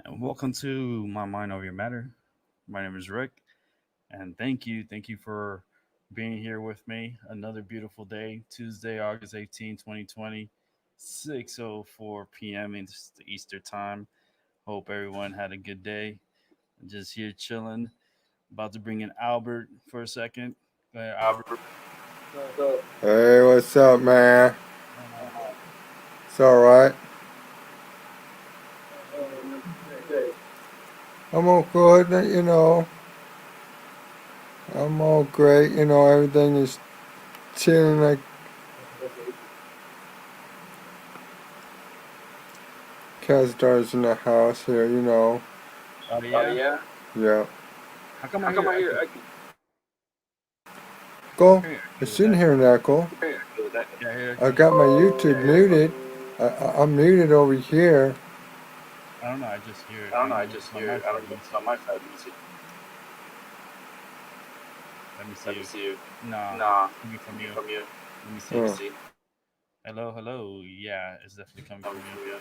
And welcome to My Mind Over Your Matter. My name is Rick, and thank you for being here with me. Another beautiful day, Tuesday, August 18, 2020, 6:04 p.m. in the Eastern Time. Hope everyone had a good day. I'm just here chilling. About to bring in Albert for a second. Go ahead, Albert. Hey, what's up, man? What's going on? It's all right. How you doing today? I'm all good, I'm all great. Everything is chilling. Like Casdar's in the house here. Oh yeah. Yeah. How come I hear echo? I Go. can hear I echo with shouldn't that. hear an echo. Yeah, I hear I echo. got my YouTube muted. I'm muted over here. I don't know. I just hear it. I don't know if it's on my side. Let me see. Let me see if. Nah, it's coming from you. Let me see. Oh, Hello, hello. Yeah, it's definitely coming from you.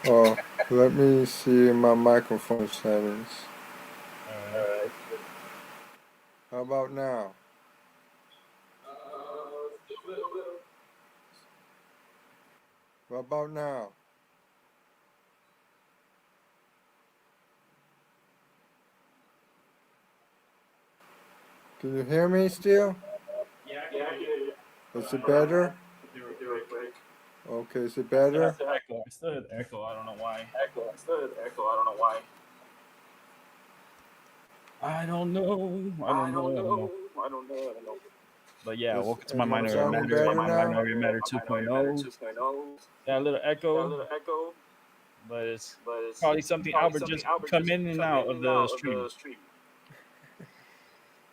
oh. Let me see my microphone settings. All right. How about now? How about now? Can you hear me still? Yeah, I can hear you, but Is I it don't know. better? Let me real quick. Okay, is it I still have better? the echo. I still have the echo. I don't know why. I don't know. I don't know. I don't know. But yeah, welcome to my Am I Minority sounding Matter, better now? Minority Matter 2.0. Got a little echo, but it's probably something Albert just come in and out of the stream.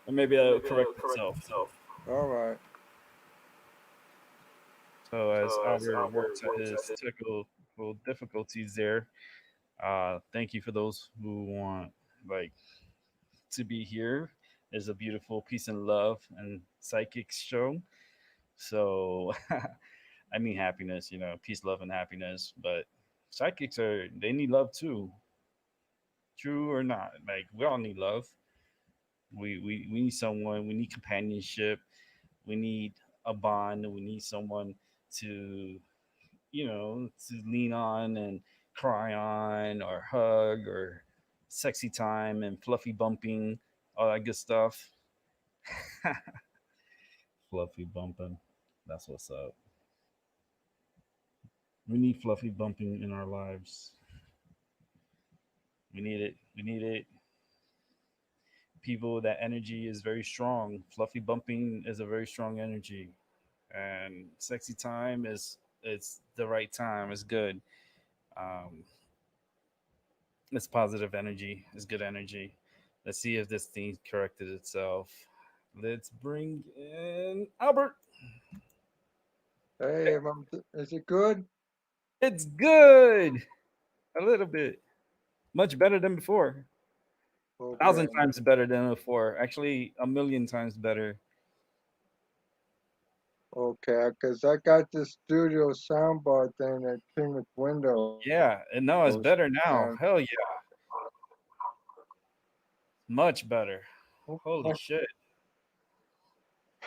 And maybe that'll correct itself. All right. So as Albert works at his technical difficulties there, thank you for those who want like to be here. There's a beautiful peace and love and psychic show. So I mean happiness, peace, love, and happiness. But psychics they need love too. True or not, like we all need love. We need someone. We need companionship. We need a bond. We need someone to to lean on and cry on or hug or sexy time and fluffy bumping, all that good stuff. Fluffy bumping. That's what's up. We need fluffy bumping in our lives. We need it. We need it. People, that energy is very strong. Fluffy bumping is a very strong energy. And sexy time is it's the right time. It's good. Um, it's positive energy. It's good energy. Let's see if this thing corrected itself. Let's bring in Albert. Hey, is it good? It's good. A little bit. Much better than before. A Okay. thousand times better than before. Actually, a million times better. Okay, because I got this studio soundbar thing that came with Windows, Yeah, and no, it's and better now. Hell yeah, much better. Holy shit!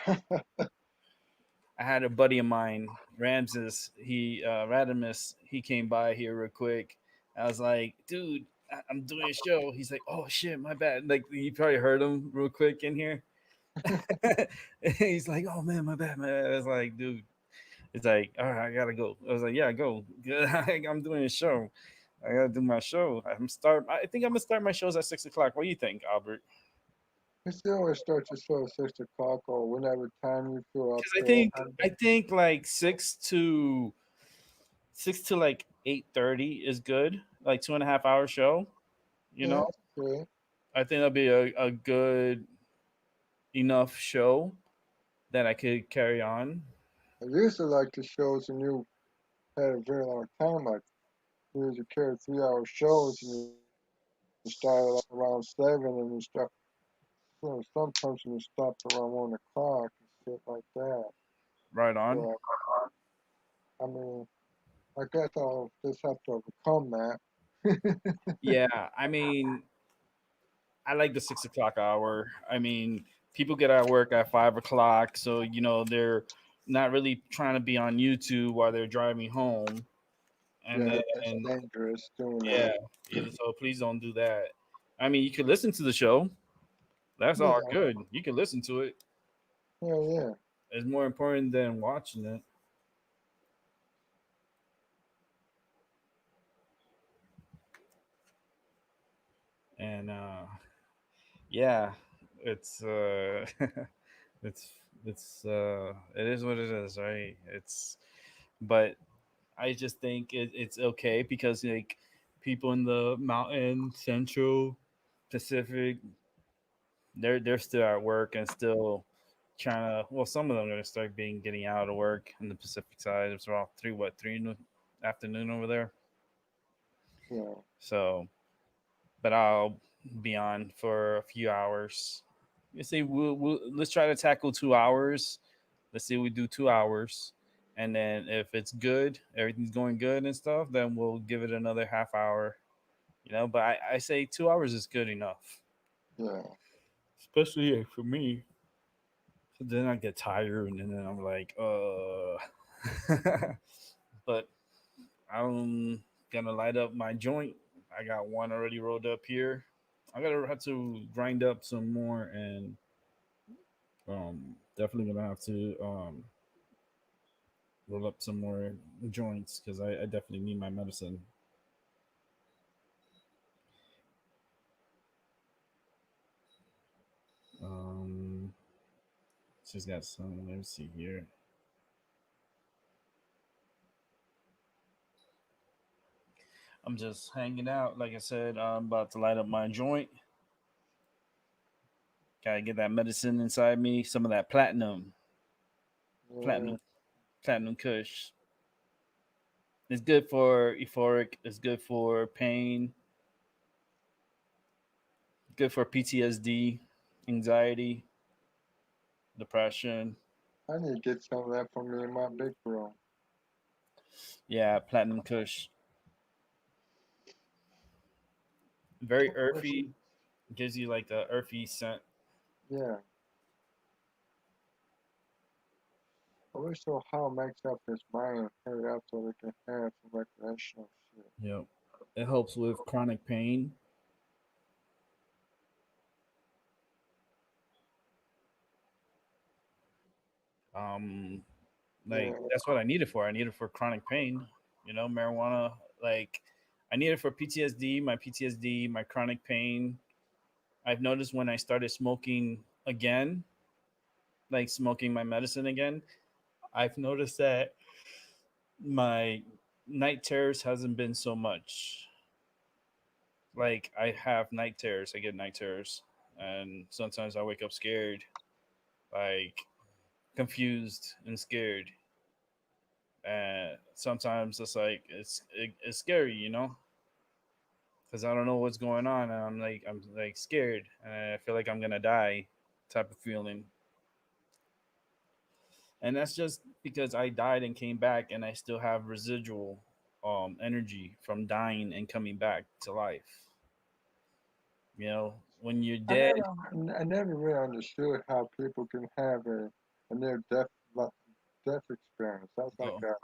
I had a buddy of mine, Ramses. Radimus. He came by here real quick. I was like, dude, I'm doing a show. He's like, oh shit, my bad. Like you probably heard him real quick in here. He's like, oh man, my bad, man. I was like, dude. It's like, all right, I gotta go. I was like, yeah, go. I'm doing a show. I gotta do my show. I think I'm gonna start my shows at 6 o'clock. What do you think, Albert? you still always start your show at 6 o'clock or whenever time you feel up Because to it. I think like six to like 8:30 is good. Like 2.5 hour show. You Yeah, know, okay. I think that'll be a good enough show that I could carry on. I used to like the shows when you had a very long time. Like you usually carry 3 hour shows and you started like around 7 and you start. So sometimes you stop around 1 o'clock and shit like that. Right on. So I mean, I guess I'll just have to overcome that. Yeah, I mean, I like the 6 o'clock hour. I mean, people get out of work at 5 o'clock, so they're not really trying to be on YouTube while they're driving home. And Yeah, that's then dangerous doing yeah, that. so please don't do that. I mean, you could listen to the show. That's all Yeah, good. You can listen to it. yeah. It's more important than watching it. And yeah, it's it's it is what it is, right? It's but I just think it's okay because like people in the mountain, central, Pacific, they're still at work and still trying to. Well, some of them are gonna start being getting out of work in the Pacific side. It's around 3 in the afternoon over there. Yeah, So, but I'll be on for a few hours. You see, let's try to tackle 2 hours. Let's see, we do 2 hours, and then if it's good, everything's going good and stuff, then we'll give it another half hour. But I say 2 hours is good enough, yeah. especially for me. So then I get tired, and then I'm like, but I'm gonna light up my joint. I got one already rolled up here. I gotta have to grind up some more, and definitely gonna have to roll up some more joints because I definitely need my medicine. Um, she's got some. Let me see here. I'm just hanging out. Like I said, I'm about to light up my joint. Gotta get that medicine inside me. Some of that Yeah, platinum, platinum Kush. It's good for euphoric. It's good for pain. Good for PTSD, anxiety, depression. I need to get some of that for me in my big bro. Yeah, platinum Kush. Very I wish, earthy. Gives you like a earthy scent. yeah, I wish so how makes up his mind, hurry up so they can have some recreational shit. Yep. It helps with chronic pain. Um, like Yeah, that's what I need it for. I need it for chronic pain. Marijuana. Like I need it for PTSD. My PTSD, my chronic pain. I've noticed when I started smoking again, like smoking my medicine again, I've noticed that my night terrors hasn't been so much. Like I have night terrors. I get night terrors, and sometimes I wake up scared, like confused and scared. And sometimes it's like it's scary, because I don't know what's going on, and I'm like scared, and I feel like I'm gonna die, type of feeling. And that's just because I died and came back, and I still have residual energy from dying and coming back to life. When you're dead. I never really understood how people can have a near death death experience. That's like Oh, a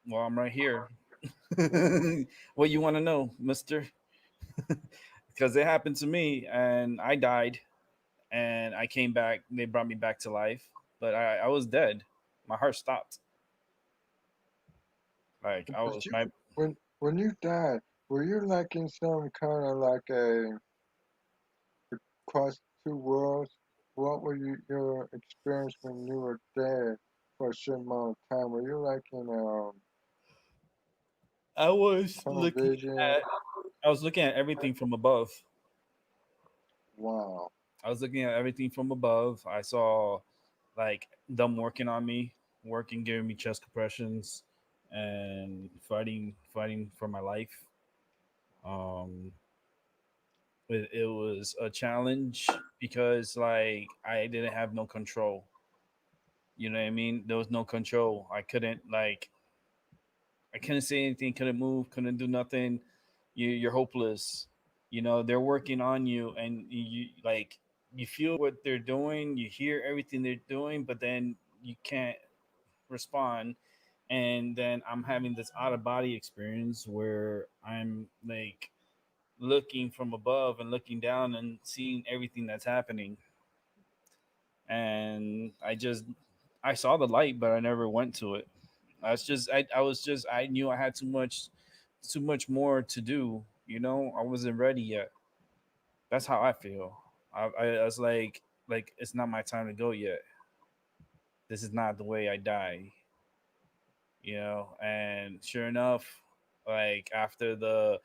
well, I'm right here. What you want to know, Mister? Because it happened to me, and I died, and I came back. They brought me back to life, but I was dead. My heart stopped. Like I But was you, my when you died, were you like in some kind of like a cross two worlds? What were your experience when you were dead for a certain amount of time? Were you like in I was tunnel looking vision? at I was looking at everything from above. Wow. I was looking at everything from above. I saw like them working on me, working, giving me chest compressions, and fighting for my life. Um, it was a challenge because like I didn't have no control. You know what I mean? There was no control. I couldn't say anything, couldn't move, couldn't do nothing. You're hopeless. They're working on you, and you like you feel what they're doing, you hear everything they're doing, but then you can't respond. And then I'm having this out of body experience where I'm like looking from above and looking down and seeing everything that's happening. And I saw the light, but I never went to it. I was just I knew I had too much more to do. You know, I wasn't ready yet. That's how I feel. I was like it's not my time to go yet. This is not the way I die. You know, and sure enough, like after they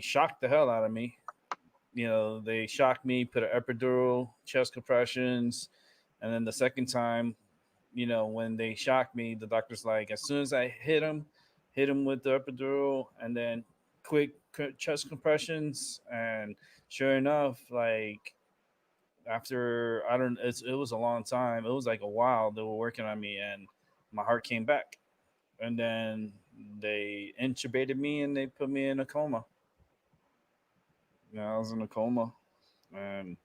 shocked the hell out of me. You know, they shocked me, put an epidural, chest compressions, and then the second time, when they shocked me, the doctor's like, as soon as I hit him with the epidural, and then chest compressions, and sure enough, like after I don't, it was a long time. It was like a while they were working on me, and my heart came back, and then they intubated me and they put me in a coma. I was in a coma, and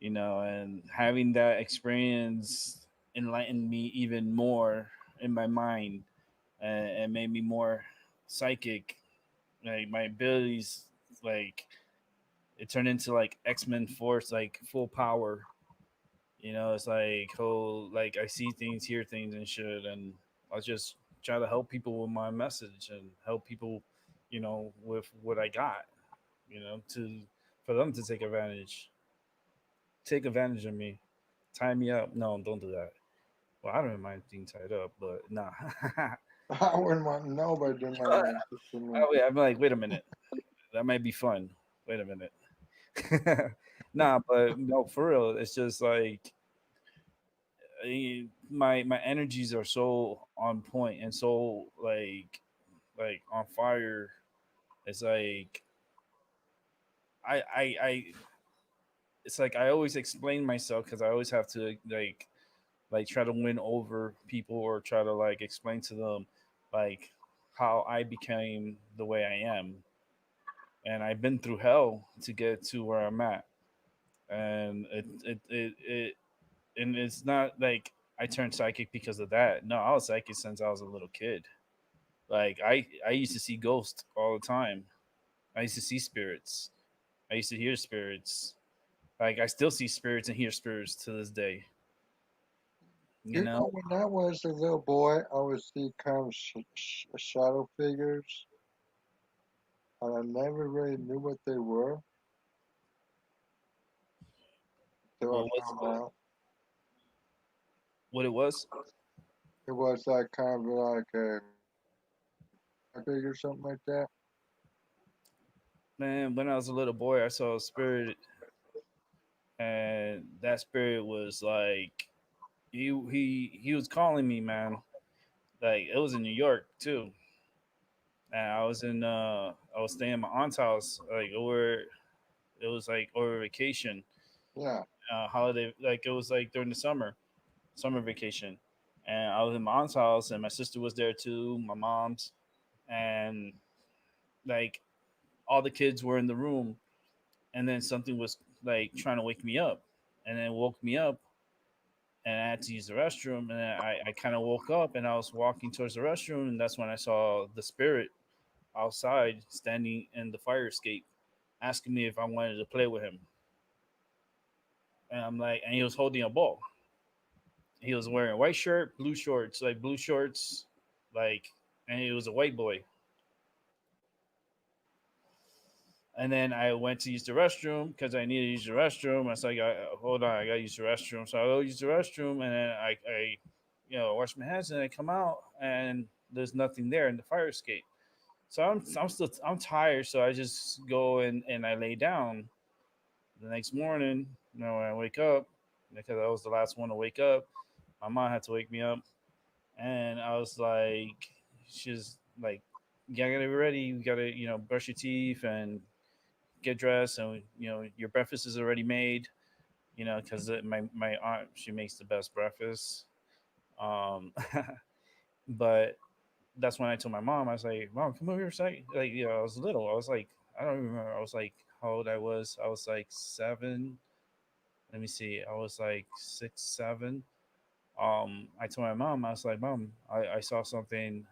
and having that experience enlightened me even more in my mind, and made me more psychic. Like my abilities, like it turned into like X-Men Force, like full power. It's like whole like I see things, hear things, and shit, and I just try to help people with my message and help people, with what I got, to for them to take advantage of me, tie me up. No, don't do that. Well, I don't mind being tied up, but nah. I wouldn't want nobody doing nothing like this to me. Oh, wait, I'm like, wait a minute, that might be fun. Wait a minute. Nah, but no, for real, it's just like my energies are so on point and so like on fire. It's like I it's like I always explain myself because I always have to like try to win over people or try to like explain to them like how I became the way I am, and I've been through hell to get to where I'm at. And it and it's not like I turned psychic because of that. No, I was psychic since I was a little kid. Like I used to see ghosts all the time. I used to see spirits. I used to hear spirits. Like I still see spirits and hear spirits to this day. You You know, know, when I was a little boy, I would see kind of shadow figures, and I never really knew what they were until what I was found out. what it was? It was like kind of like a figure, something like that. Man, when I was a little boy, I saw a spirit, and that spirit was like he was calling me, man. Like it was in New York too, and I was staying at my aunt's house, like over it was like over vacation, Yeah, holiday, like it was like during the summer vacation, and I was in my aunt's house, and my sister was there too, my mom's, and like all the kids were in the room, and then something was like trying to wake me up, and then woke me up, and I had to use the restroom, and then I kind of woke up, and I was walking towards the restroom, and that's when I saw the spirit outside standing in the fire escape, asking me if I wanted to play with him, and I'm like, and he was holding a ball. He was wearing a white shirt, blue shorts, like blue shorts, like, and he was a white boy. And then I went to use the restroom because I needed to use the restroom. I said, hold on, I got to use the restroom. So I go use the restroom, and then I wash my hands, and I come out, and there's nothing there in the fire escape. So I'm tired, so I just go and I lay down. The next morning, when I wake up, because I was the last one to wake up, my mom had to wake me up, and I was like, she's like, you gotta get ready. You gotta brush your teeth and get dressed, and your breakfast is already made. Because my aunt, she makes the best breakfast. Um, but that's when I told my mom, I was like, Mom, come over here a second. Like, I was little. I was like, I don't even remember. I was like how old I was. I was like 7. Let me see. I was like 6, 7. I told my mom, I was like, Mom, I saw something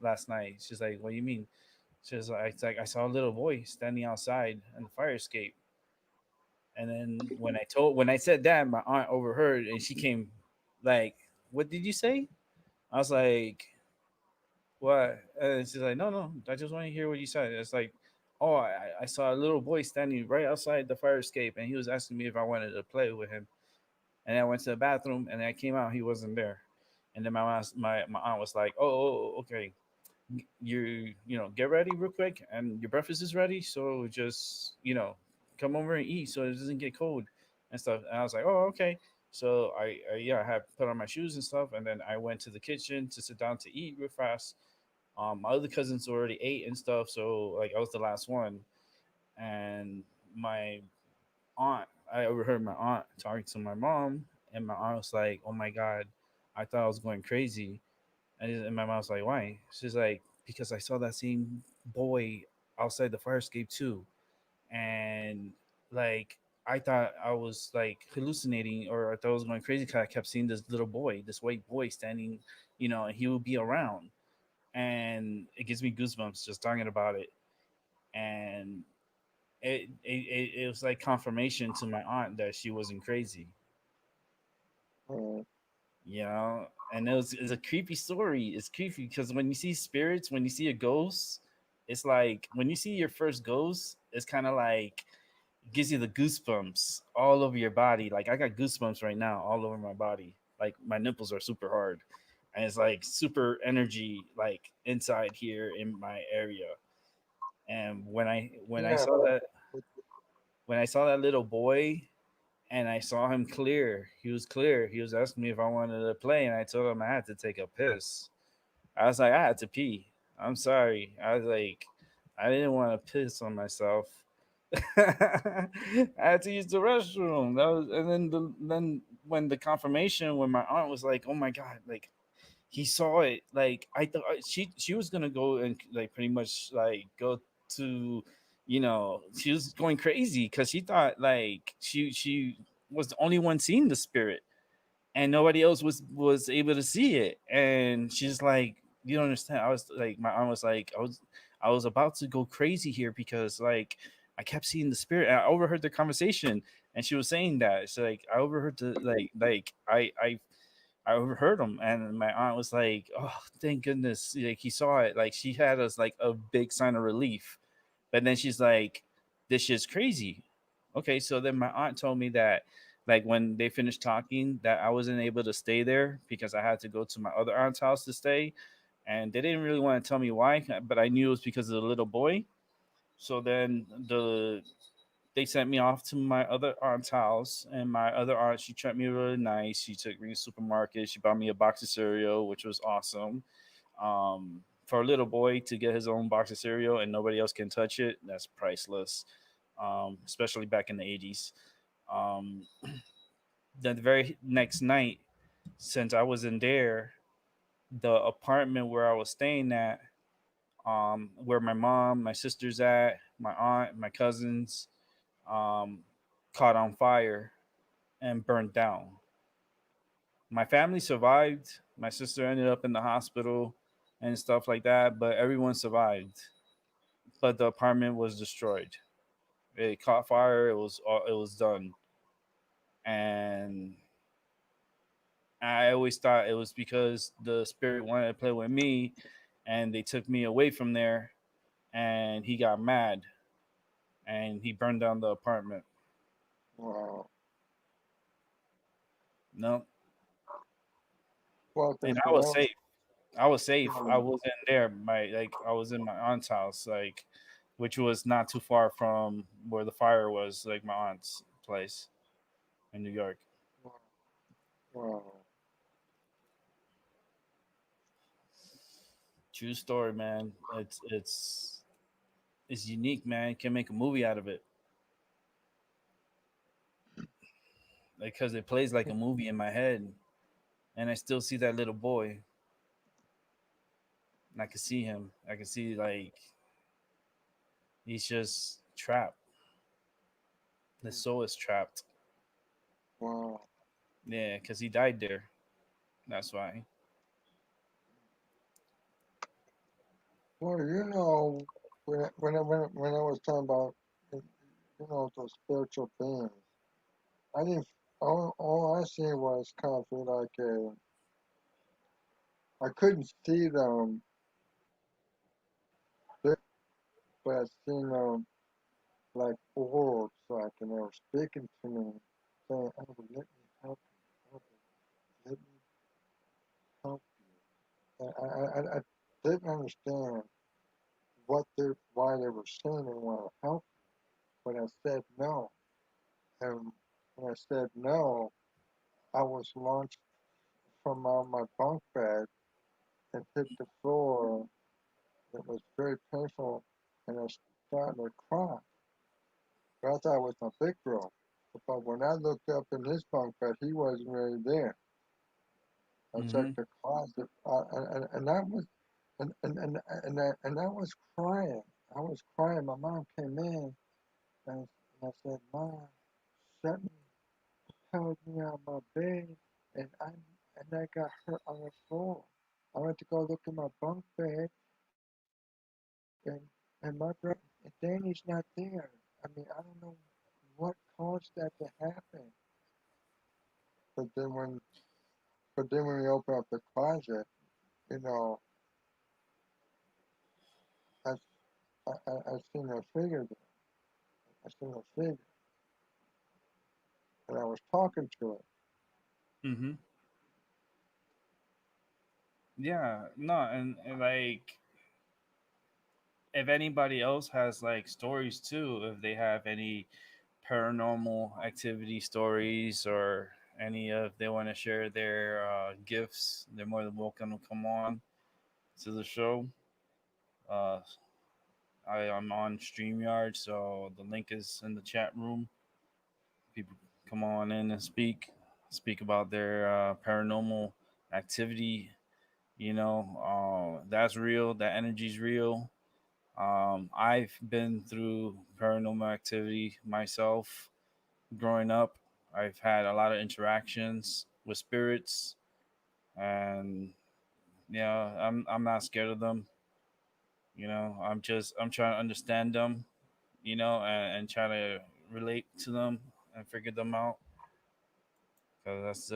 last night. She's like, What do you mean? She's like, it's like I saw a little boy standing outside in the fire escape. And then when I said that, my aunt overheard and she came like, What did you say? I was like, What? And she's like, No, I just want to hear what you said. It's like, Oh, I saw a little boy standing right outside the fire escape and he was asking me if I wanted to play with him. And I went to the bathroom and I came out, he wasn't there. And then my aunt was like, Okay, get ready real quick and your breakfast is ready, so just come over and eat so it doesn't get cold and stuff. And I was like, oh, okay. So I had put on my shoes and stuff, and then I went to the kitchen to sit down to eat real fast. My other cousins already ate and stuff, so like I was the last one. And my aunt I overheard my aunt talking to my mom, and my aunt was like, oh my god, I thought I was going crazy. And my mom's like, why? She's like, because I saw that same boy outside the fire escape too. And like, I thought I was like hallucinating or I thought I was going crazy because I kept seeing this little boy, this white boy standing, and he would be around. And it gives me goosebumps just talking about it. And it was like confirmation to my aunt that she wasn't crazy. uh, And it's a creepy story. It's creepy because when you see spirits, when you see a ghost, it's like when you see your first ghost, it's kind of like gives you the goosebumps all over your body. Like I got goosebumps right now all over my body. Like my nipples are super hard, and it's like super energy like inside here in my area. And yeah, but when I saw that little boy and I saw him clear. He was clear. He was asking me if I wanted to play, and I told him I had to take a piss. I was like, I had to pee. I'm sorry. I was like, I didn't want to piss on myself. I had to use the restroom. And then then when the confirmation, when my aunt was like, "Oh my god!" Like he saw it. Like I thought she was gonna go and like pretty much like go to, she was going crazy because she thought like she was the only one seeing the spirit and nobody else was able to see it. And she's like, you don't understand. I was like, my aunt was like, I was about to go crazy here because like I kept seeing the spirit. And I overheard the conversation, and she was saying that it's like I overheard the like I overheard him, and my aunt was like, "Oh, thank goodness!" Like he saw it. Like she had us like a big sign of relief, but then she's like, "This shit's crazy." Okay, so then my aunt told me that, like when they finished talking, that I wasn't able to stay there because I had to go to my other aunt's house to stay, and they didn't really want to tell me why, but I knew it was because of the little boy. So then they sent me off to my other aunt's house, and my other aunt, she treated me really nice. She took me to the supermarket. She bought me a box of cereal, which was awesome. For a little boy to get his own box of cereal and nobody else can touch it, that's priceless. Especially back in the 80s. Um, the very next night, since I was in there, the apartment where I was staying at, where my mom, my sister's at, my aunt, my cousins, um, caught on fire and burned down. My family survived. My sister ended up in the hospital and stuff like that, but everyone survived. But the apartment was destroyed. It caught fire. It was done, and I always thought it was because the spirit wanted to play with me, and they took me away from there, and he got mad and he burned down the apartment. wow. No, Well, and because I when was I safe. I was safe. I was, wasn't there. I was in my aunt's house, like, which was not too far from where the fire was, like my aunt's place in New York. wow, True story, man. It's unique, man. You can make a movie out of it, like, because it plays like a movie in my head, and I still see that little boy, and I can see him. I can see like he's just trapped. His soul is trapped. Wow. Yeah, because he died there. That's why. Well, when I was talking about, those spiritual beings, I didn't. All I seen was kind of like a. I couldn't see them big, but I seen them like orbs, like, and they were speaking to me, saying, "Oh, let me help you. Oh, let me help you." And I didn't understand why they were saying they want to help, but I said no. And when I said no, I was launched from out my bunk bed and hit the floor. It was very painful, and I started to cry. But I thought it was my big bro. But when I looked up in his bunk bed, he wasn't really there. I Mm-hmm. checked the closet, and that was, and I was crying. I was crying. My mom came in, and I said, "Mom, shut me, held me out of my bed, and I got hurt on the floor. I went to go look in my bunk bed, and my brother, Danny's not there. I mean, I don't know what caused that to happen. But then when, but then when we open up the closet, you know, I, I seen a figure there. I seen a figure, and I was talking to it. Mm-hmm. Yeah. No, and like if anybody else has like stories too, if they have any paranormal activity stories or any of they want to share their gifts, they're more than welcome to come on to the show. Uh, I'm on StreamYard, so the link is in the chat room. People come on in and speak about their paranormal activity. That's real. That energy's real. I've been through paranormal activity myself growing up. I've had a lot of interactions with spirits, and yeah, I'm not scared of them. I'm trying to understand them, and try to relate to them and figure them out. Because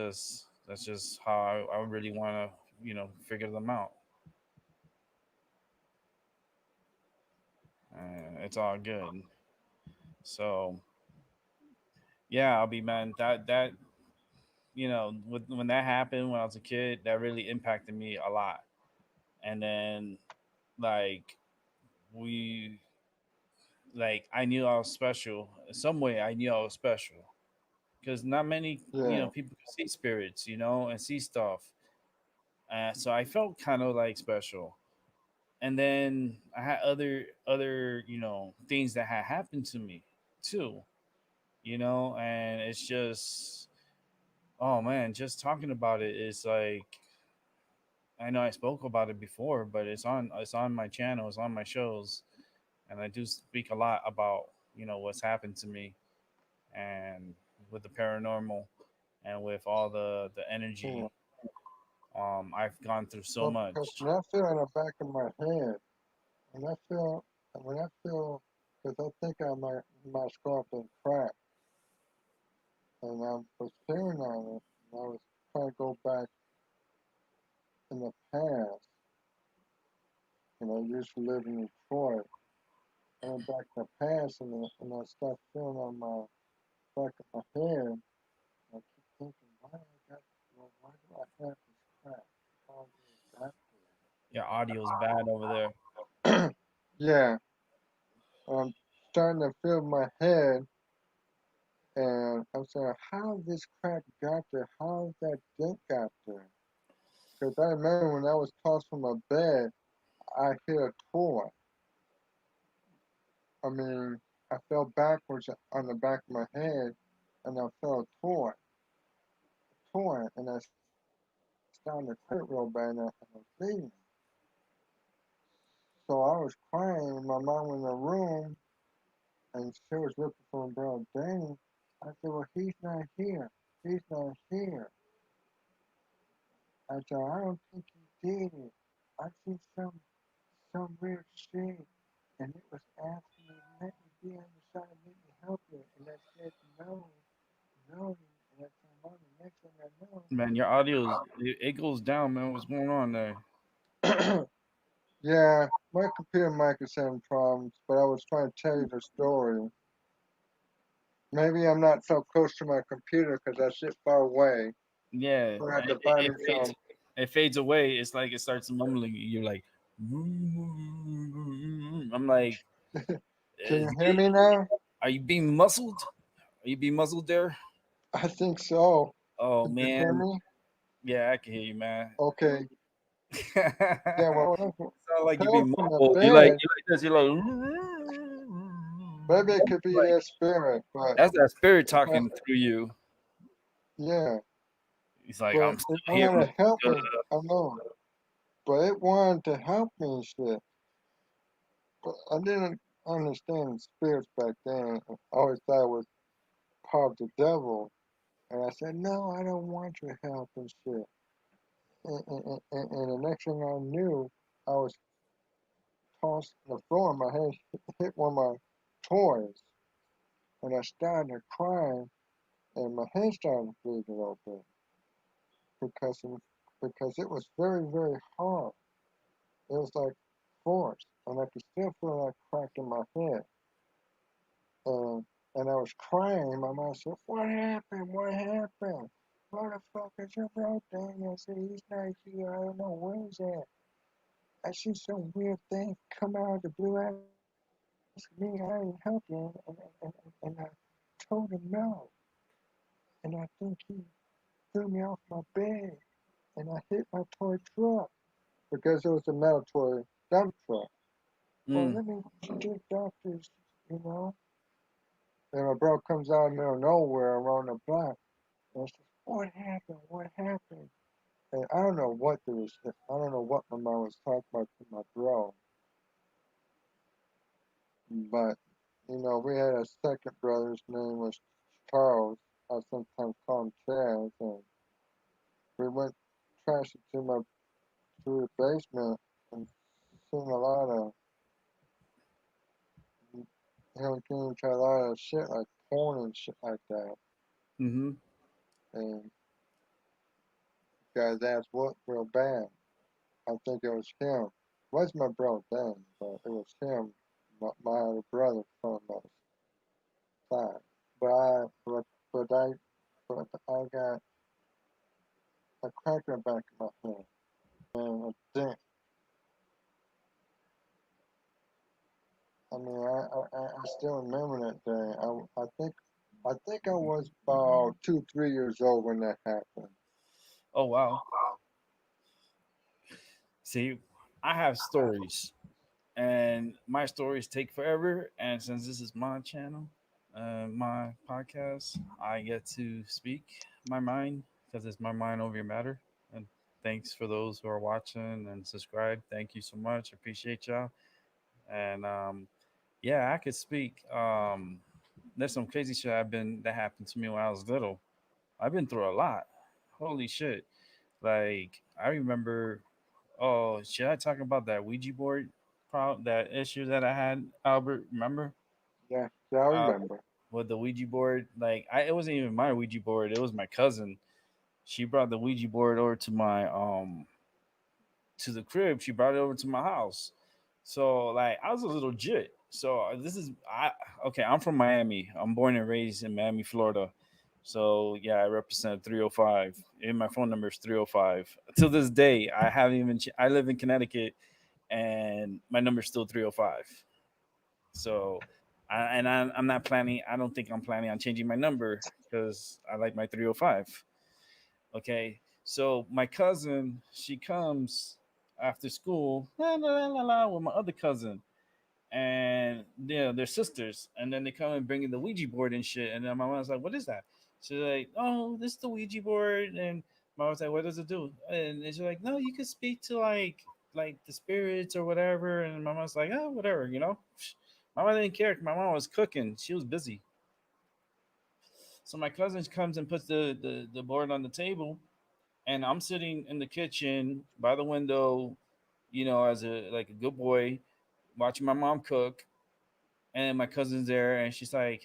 that's just how I really want to figure them out. It's all good. So yeah, I'll be man. That when that happened when I was a kid, that really impacted me a lot. And then like we I knew I was special. In some way I knew I was special. Because not many, Yeah, people can see spirits, and see stuff. So I felt kind of like special. And then I had other things that had happened to me too, and it's just, oh man, just talking about it is like, I know I spoke about it before, but it's on my channel, it's on my shows, and I do speak a lot about what's happened to me, and with the paranormal, and with all the yeah. energy. I've gone through so Well, because much. when I feel in the back of my head, when I feel, when I feel, because I think my skull been cracked, and I was feeling on it, and I was trying to go back in the past, and I used to live in Detroit. I went back in the past, and I started feeling on my back of my head. And I keep thinking, why do I have this crack? How did that Your audio's bad over there. happen? Yeah, I'm starting to feel my head, and I'm saying, how this crack got there? How that dent got there? Because I remember when I was tossed from my bed, I hit a toy. I mean, I fell backwards on the back of my head, and I fell and I started to hurt real bad, and I was bleeding. So I was crying, and my mom was in the room, and she was looking for my brother Danny. I said, well, he's not here. He's not here. I said, I don't think he did it. I see some weird shit, and it was asking me, let me be on the side, let me help you, and I said no, no, and I said, Mom, the next thing Man, your audio it goes down, man. What's going on there? I know. Yeah, my computer mic is having problems, but I was trying to tell you the story. Maybe I'm not so close to my computer because I sit far away. Yeah, So I have to find me some. it fades away. It's like it starts mumbling. You're like, I'm like, Can you hear me now? are you being muzzled? Are you being muzzled there? I think so. Oh Can you hear man, me? yeah, I can hear you, man. Okay. Yeah, Sound well, I like you're fell being from the muffled. bed. You like this. You're like, Maybe it could be like that spirit, but that's that spirit uh, talking through you. yeah, He's like, but I'm it still here, wanted to help motherfucker. me. I know, but it wanted to help me and shit. But I didn't understand spirits back then. I always thought it was part of the devil. And I said, no, I don't want your help and shit. And the next thing I knew, I was tossed on the floor. My head hit one of my toys. And I started crying. And my head started bleeding a little bit. Because, because it was very, very hard. It was like force. And I could still feel that crack in my head. And, and I was crying. My mom said, what happened? What happened? Where the fuck is your bro Daniel? I said, he's not here. I don't know where he's at. I see some weird thing come out of the blue asking me, I didn't help you. And I told him no. And I think he threw me off my bed. And I hit my toy truck because it was a metal toy dump truck. Well, Mm, let me get doctors, you know. And my bro comes out of the middle of nowhere around the block. And I said, what happened? What happened? And I don't know what there was. I don't know what my mom was talking about to my bro. But, we had a second brother. His name was Charles. I sometimes call him Chaz. And we went trashing to the basement and seen a lot of him getting into a lot of shit like porn and shit like that. mm-hmm. And guys asked what real bad. I think it was him. It was my bro then, but it was him, my other brother from my side. But I, but, but I, but I got a crack in the back of my head and a dent. I mean, I still remember that day. I think I was about 2, 3 years old when that happened. Oh wow. See, I have stories, and my stories take forever. And since this is my channel, my podcast, I get to speak my mind because it's my mind over your matter. And thanks for those who are watching and subscribe. Thank you so much. Appreciate y'all. And yeah, I could speak. There's some crazy shit that happened to me when I was little. I've been through a lot. Holy shit! Like I remember. Oh, should I talk about that Ouija board problem, that issue that I had, Albert? Remember? Yeah, yeah, I Uh, remember. with the Ouija board, like it wasn't even my Ouija board. It was my cousin. She brought the Ouija board over to my to the crib. She brought it over to my house. So like I was a little jit. So this is I okay. I'm from Miami. I'm born and raised in Miami, Florida. So yeah, I represent 305. And my phone number is 305. Till this day, I haven't even. I live in Connecticut, and my number's still 305. So, I'm not planning. I don't think I'm planning on changing my number because I like my 305. Okay, so my cousin, she comes after school, la, la, la, la, la, with my other cousin, and they're sisters, and then they come and bring in the Ouija board and shit, and then my mom's like, "What is that?" She's like, "Oh, this is the Ouija board," and my mom's like, "What does it do?" And she's like, "No, you can speak to like the spirits or whatever," and my mom's like, "Oh, whatever," My mom didn't care. My mom was cooking. She was busy. So my cousin comes and puts the board on the table, and I'm sitting in the kitchen by the window, as a like a good boy, watching my mom cook, and my cousin's there, and she's like,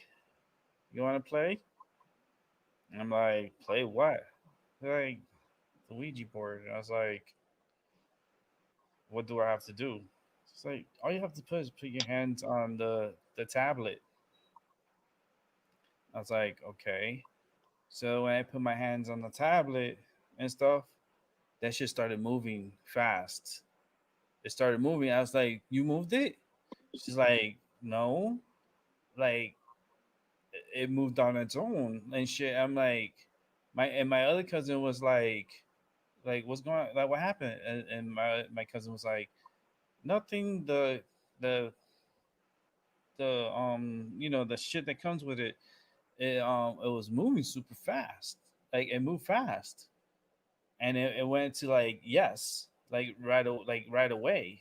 "You want to play?" And I'm like, "Play what?" They're like, "The Ouija board." And I was like, "What do I have to do?" It's like, all you have to put is put your hands on the tablet. I was like, "Okay." So when I put my hands on the tablet and stuff, that shit started moving fast. It started moving. I was like, "You moved it?" She's like, "No." Like it moved on its own and shit. I'm like, my other cousin was like what's going on? Like what happened? And my cousin was like, nothing. The the shit that comes with it. It was moving super fast. Like it moved fast, and it went to like yes, like right away.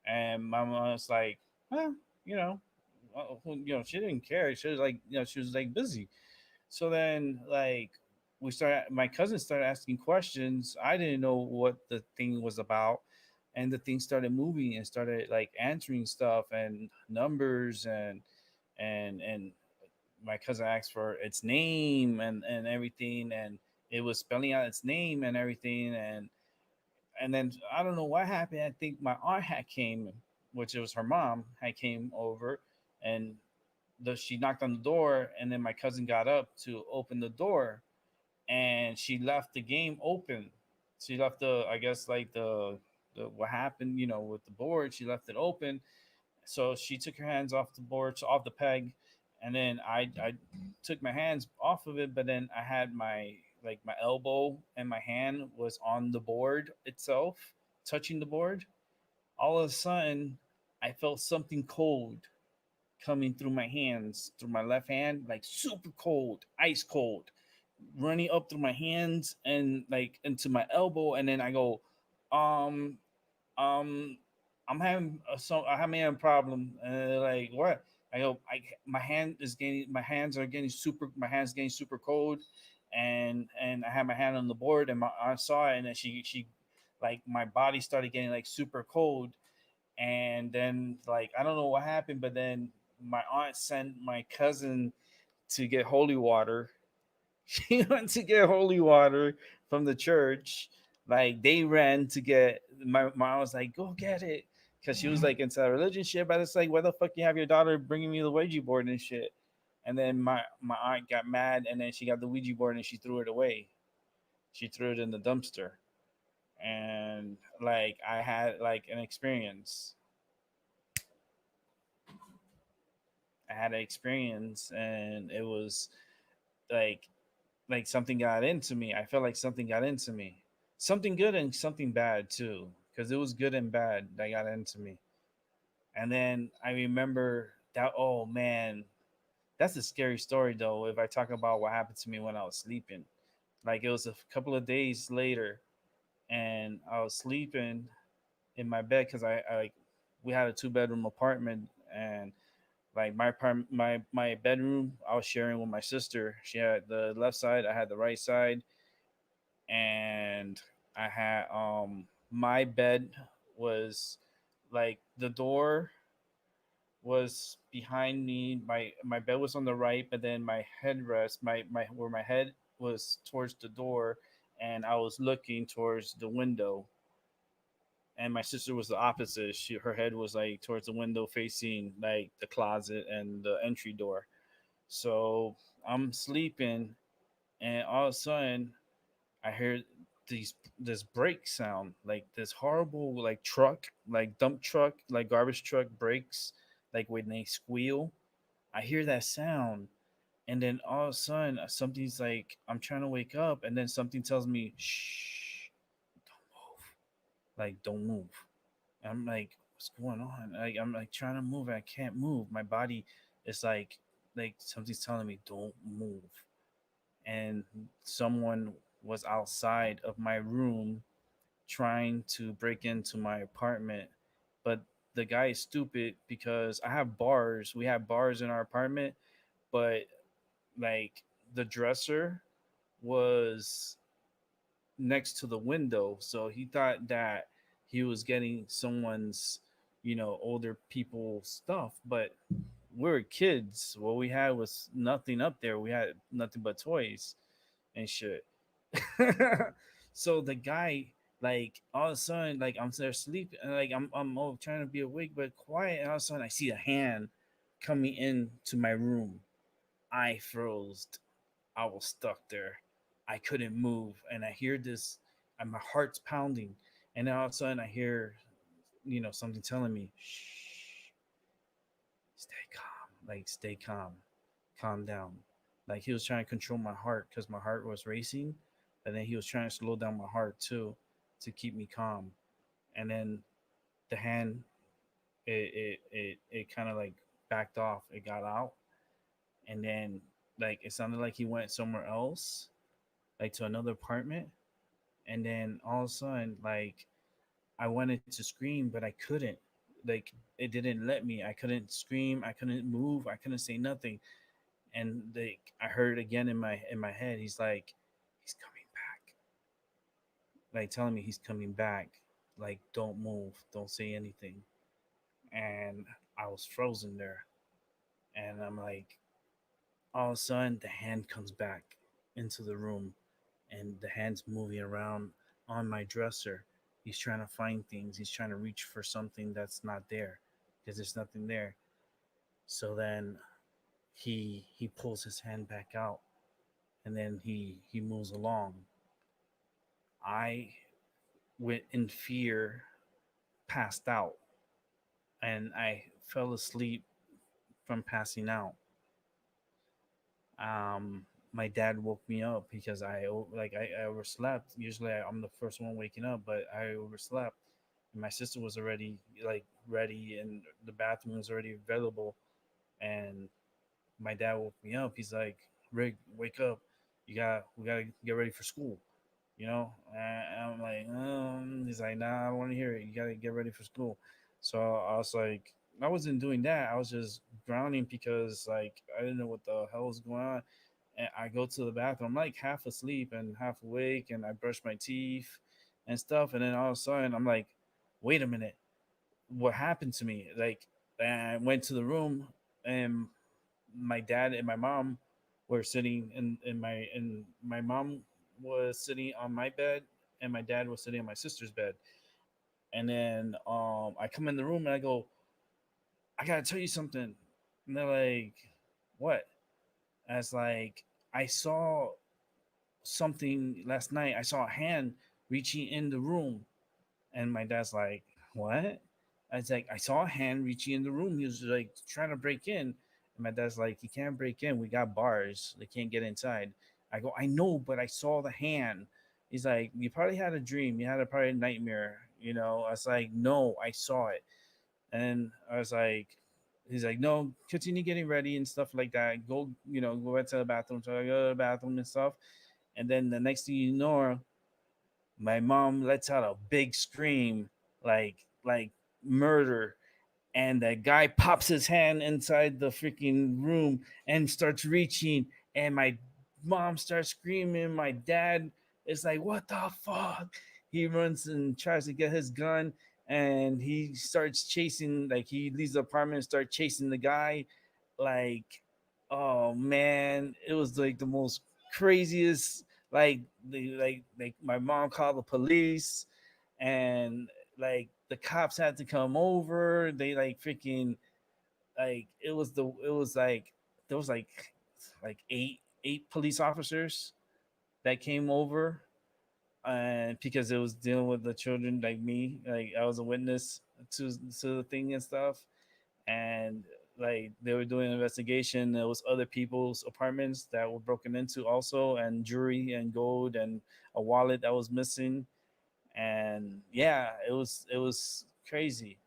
And my mom was like, huh, you know, she didn't care. She was like, she was like busy. So then, like, my cousin started asking questions. I didn't know what the thing was about. And the thing started moving and started like answering stuff and numbers and my cousin asked for its name and everything and it was spelling out its name and everything and then I don't know what happened. I think my aunt had came, which it was her mom, had came over and she knocked on the door and then my cousin got up to open the door and she left the game open. She left the I guess like the what happened, with the board, she left it open. So she took her hands off the board, so off the peg, and then I took my hands off of it, but then I had my elbow and my hand was on the board itself, touching the board. All of a sudden, I felt something cold coming through my hands, through my left hand, like super cold, ice cold, running up through my hands and like into my elbow, and then I go, um, um, I'm having a problem. And they're like, what? I go, my hands are getting my hands getting super cold, and I had my hand on the board, and I saw it, and then she, like my body started getting like super cold, and then like I don't know what happened, but then my aunt sent my cousin to get holy water. She went to get holy water from the church. Like they ran to get my mom was like, go get it. Cause she was like into religion shit, but it's like, why the fuck you have your daughter bringing me the Ouija board and shit? And then my aunt got mad, and then she got the Ouija board and she threw it away. She threw it in the dumpster, and like I had like an experience. I had an experience, and it was like something got into me. I felt like something got into me. Something good and something bad too, because it was good and bad that got into me. And then I remember that. Oh man, that's a scary story though. If I talk about what happened to me when I was sleeping, like it was a couple of days later, and I was sleeping in my bed because I like we had a two-bedroom apartment and like my bedroom I was sharing with my sister. She had the left side, I had the right side, and I had my bed was like the door was behind me. My bed was on the right, but then my headrest, my where my head was towards the door, and I was looking towards the window. And my sister was the opposite. Her head was like towards the window, facing like the closet and the entry door. So I'm sleeping, and all of a sudden I heard this brake sound, like this horrible like truck, like dump truck, like garbage truck brakes, like when they squeal. I hear that sound, and then all of a sudden something's like I'm trying to wake up, and then something tells me, "Shh, don't move, like don't move." I'm like, "What's going on?" Like I'm like trying to move, and I can't move. My body is like something's telling me, "Don't move." And someone was outside of my room trying to break into my apartment, but the guy is stupid because I have bars. We have bars in our apartment, but like the dresser was next to the window, so he thought that he was getting someone's, older people's stuff, but we were kids. What we had was nothing up there. We had nothing but toys and shit. So the guy, like, all of a sudden, like, I'm there sleeping, and like I'm all trying to be awake but quiet, and all of a sudden I see a hand coming into my room. I froze. I was stuck there. I couldn't move, and I hear this, and my heart's pounding, and then all of a sudden I hear, something telling me, "Shh, stay calm, like stay calm, calm down." Like he was trying to control my heart because my heart was racing, and then he was trying to slow down my heart too, to keep me calm. And then the hand, it kind of like backed off. It got out, and then like it sounded like he went somewhere else, like to another apartment. And then all of a sudden, like, I wanted to scream, but I couldn't. Like, it didn't let me. I couldn't scream. I couldn't move. I couldn't say nothing. And like, I heard it again in my head. He's like, he's coming back. Like telling me he's coming back. Like, don't move. Don't say anything. And I was frozen there. And I'm like, all of a sudden, the hand comes back into the room, and the hand's moving around on my dresser. He's trying to find things. He's trying to reach for something that's not there because there's nothing there. So then he pulls his hand back out, and then he moves along. I went in fear, passed out, and I fell asleep from passing out. My dad woke me up because I overslept. Usually I'm the first one waking up, but I overslept. And my sister was already like ready, and the bathroom was already available. And my dad woke me up. He's like, "Rick, wake up! We gotta get ready for school." And I'm like, he's like, "Nah, I don't want to hear it. You gotta get ready for school." So I was like, I wasn't doing that. I was just grounding because like I didn't know what the hell was going on. And I go to the bathroom. I'm like half asleep and half awake, and I brush my teeth and stuff. And then all of a sudden, I'm like, "Wait a minute, what happened to me?" Like, and I went to the room, and my dad and my mom were sitting and my mom was sitting on my bed, and my dad was sitting on my sister's bed. And then I come in the room and I go, "I gotta tell you something." And they're like, "What?" As like, I saw something last night. I saw a hand reaching in the room. And my dad's like, "What?" I was like, "I saw a hand reaching in the room. He was like trying to break in." And my dad's like, "He can't break in. We got bars. They can't get inside." I go, "I know, but I saw the hand." He's like, "You probably had a dream. You had a probably a nightmare." I was like, "No, I saw it." And I was like, he's like, "No, continue getting ready and stuff like that. Go, go back to the bathroom." So I go to the bathroom and stuff. And then the next thing you know, my mom lets out a big scream, like murder, and the guy pops his hand inside the freaking room and starts reaching, and my mom starts screaming. My dad is like, "What the fuck?" He runs and tries to get his gun, and he starts chasing, like he leaves the apartment and starts chasing the guy. Like, oh man, it was like the most craziest. Like my mom called the police, and like the cops had to come over. They like freaking, like it was like there was like eight police officers that came over, and because it was dealing with the children, like me, like I was a witness to the thing and stuff. And like they were doing an investigation. There was other people's apartments that were broken into also, and jewelry and gold and a wallet that was missing. And yeah, it was crazy.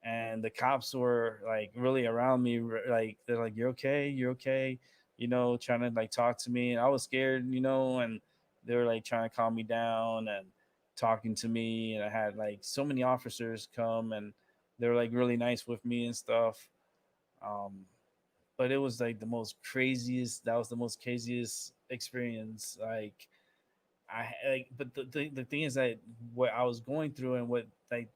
And the cops were like really around me, like they're like, "You're okay, you're okay," trying to like talk to me. And I was scared, and they were like trying to calm me down and talking to me. And I had like so many officers come, and They were like really nice with me and stuff. Um, but it was like the most craziest. That was the most craziest experience. Like but the thing is that what I was going through and what like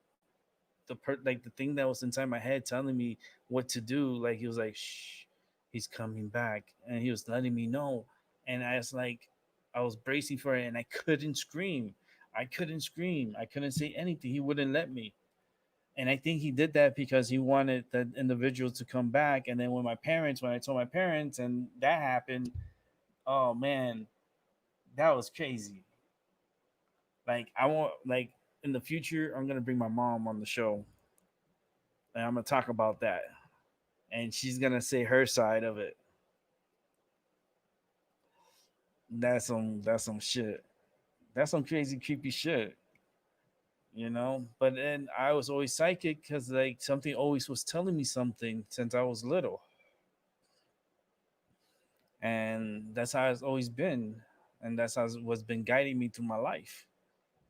like the thing that was inside my head telling me what to do. Like he was like, "Shh, he's coming back," and he was letting me know. And I was like, I was bracing for it, and I couldn't scream. I couldn't scream. I couldn't say anything. He wouldn't let me. And I think he did that because he wanted the individual to come back. And then when I told my parents, and that happened, oh man, that was crazy. Like I want like in the future, I'm gonna bring my mom on the show, and I'm gonna talk about that, and she's gonna say her side of it. That's some shit. That's some crazy creepy shit, you know. But then I was always psychic because like something always was telling me something since I was little, and that's how it's always been, and that's how what's been guiding me through my life.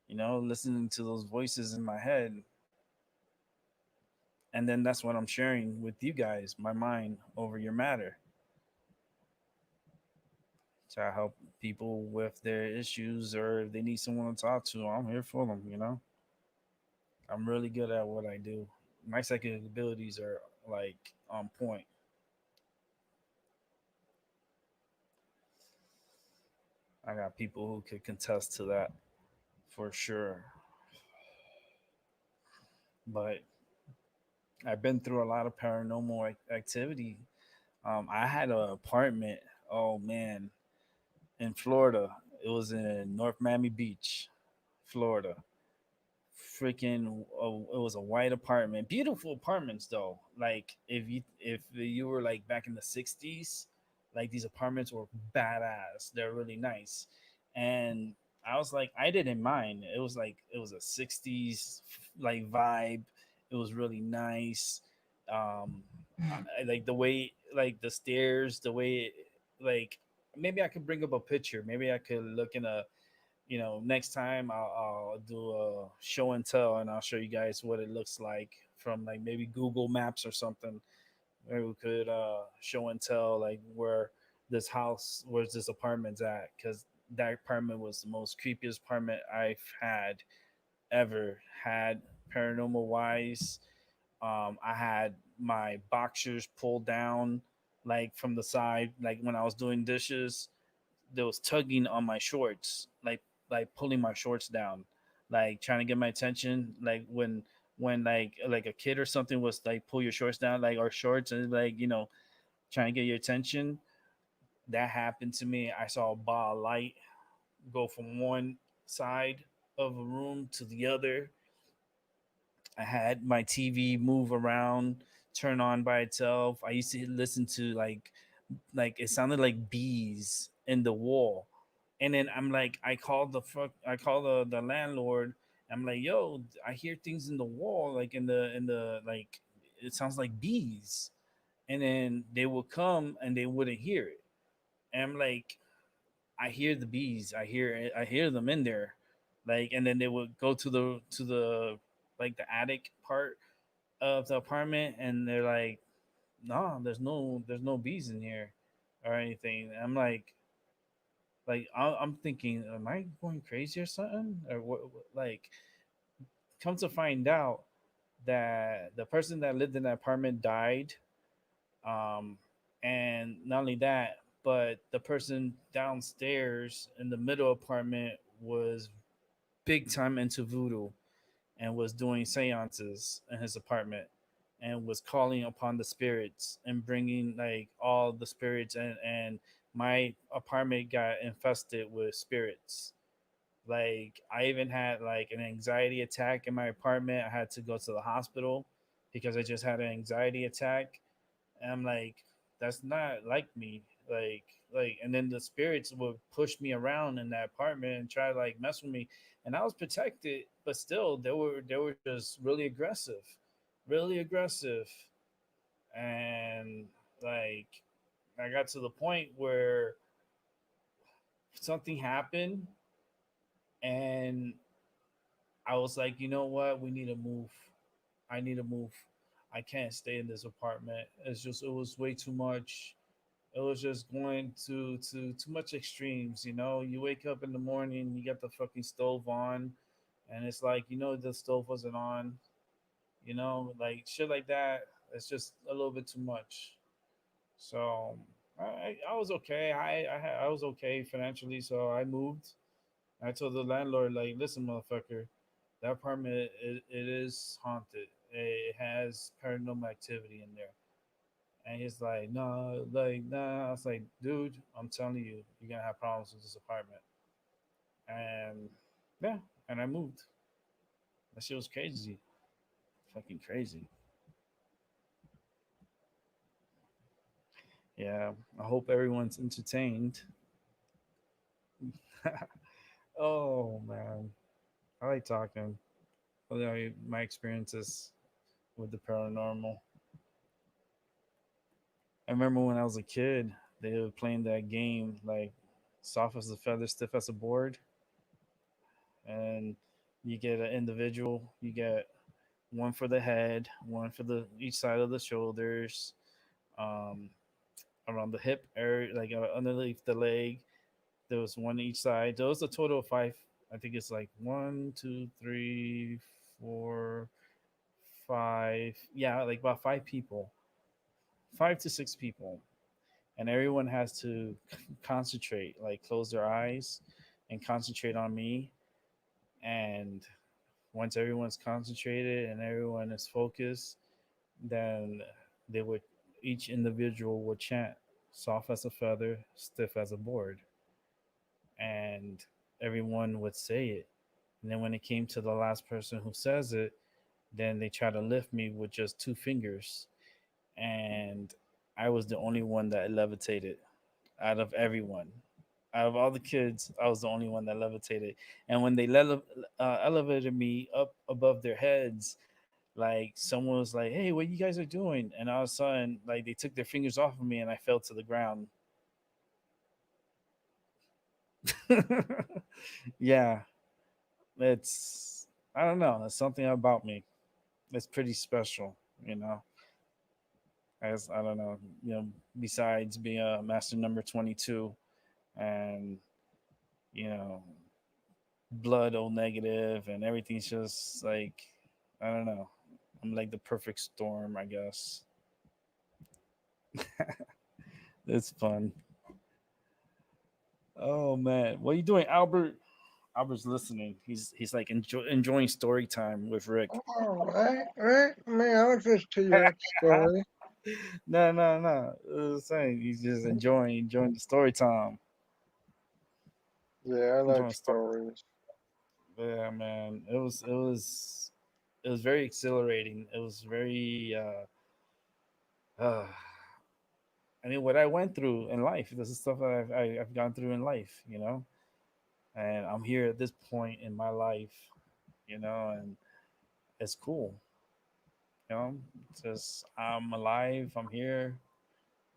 You know, listening to those voices in my head, and then that's what I'm sharing with you guys, my mind over your matter, to help people with their issues or if they need someone to talk to. I'm here for them. You know, I'm really good at what I do. My psychic abilities are like on point. I got people who could contest to that for sure. But I've been through a lot of paranormal activity. I had an apartment. Oh man, in Florida. It was in North Miami Beach, Florida. Freaking, it was a white apartment. Beautiful apartments though. Like if you were like back in the 60s, like these apartments were badass. They're really nice. And I was like, I didn't mind. It was like it was a 60s like vibe. It was really nice. um I like the way, like the stairs, the way like maybe I could bring up a picture. Maybe I could look in a, next time I'll do a show and tell, and I'll show you guys what it looks like from like maybe Google Maps or something. Maybe we could show and tell like where's this apartment's at, because that apartment was the most creepiest apartment I've ever had, paranormal wise. I had my boxers pulled down like from the side, like when I was doing dishes there was tugging on my shorts, like pulling my shorts down, like trying to get my attention. Like when like a kid or something was like pull your shorts down, like our shorts, and like trying to get your attention. That happened to me. I saw a ball of light go from one side of a room to the other. I had my TV move around, turn on by itself. I used to listen to like it sounded like bees in the wall. And then I'm like, I call the landlord. I'm like, yo, I hear things in the wall, like in the like it sounds like bees. And then they would come and they wouldn't hear it. And I'm like, I hear the bees. I hear them in there. Like, and then they would go to the like the attic part of the apartment, and they're like, no, there's no bees in here or anything. I'm like I'm thinking, am I going crazy or something? Or what? Like, come to find out that the person that lived in that apartment died. Um, and not only that, but the person downstairs in the middle apartment was big time into voodoo and was doing seances in his apartment and was calling upon the spirits and bringing like all the spirits, and my apartment got infested with spirits. Like I even had like an anxiety attack in my apartment. I had to go to the hospital because I just had an anxiety attack. And I'm like, that's not like me. And then the spirits would push me around in that apartment and try to like mess with me. And I was protected, but still they were just really aggressive. Really aggressive. And like I got to the point where something happened and I was like, you know what, we need to move. I need to move. I can't stay in this apartment. It's just it was way too much. It was just going to too much extremes. You know, you wake up in the morning, you got the fucking stove on, and it's like you know the stove wasn't on. You know, like shit like that. It's just a little bit too much. So I was okay. I was okay financially, so I moved. I told the landlord like, listen, motherfucker, that apartment it is haunted. It has paranormal activity in there. And he's like, no, like, nah. I was like, dude, I'm telling you, you're gonna have problems with this apartment. And yeah, and I moved. That shit was crazy, fucking crazy. Yeah, I hope everyone's entertained. Oh man, I like talking. My experiences with the paranormal. I remember when I was a kid, they were playing that game like soft as a feather, stiff as a board, and you get an individual. You get one for the head, one for the each side of the shoulders, um, around the hip area, like underneath the leg. There was one each side. There was a total of five. I think it's like one, two, three, four, five. Yeah, like about five people, 5 to 6 people, and everyone has to concentrate, like close their eyes and concentrate on me. And once everyone's concentrated and everyone is focused, then they would each individual would chant soft as a feather, stiff as a board, and everyone would say it. And then when it came to the last person who says it, then they try to lift me with just 2 fingers, and I was the only one that levitated out of everyone. Out of all the kids, I was the only one that levitated. And when they elevated me up above their heads, like someone was like, "Hey, what you guys are doing?" And all of a sudden, like they took their fingers off of me, and I fell to the ground. Yeah, it's I don't know. It's something about me. It's pretty special, you know. As I don't know, besides being a master number 22 and you know blood O negative and everything's just like I don't know. I'm like the perfect storm, I guess. It's fun. Oh man, what are you doing, Albert? Albert's listening. He's like enjoying story time with Rick. All right, right. Man, I was just to your story. No, no, no. I was saying he's just enjoying the story time. Yeah, I like Enjoying story. stories. Yeah, man. It was very exhilarating. It was very I mean what I went through in life. This is stuff that I've gone through in life, and I'm here at this point in my life, and it's cool. It's just I'm alive. I'm here.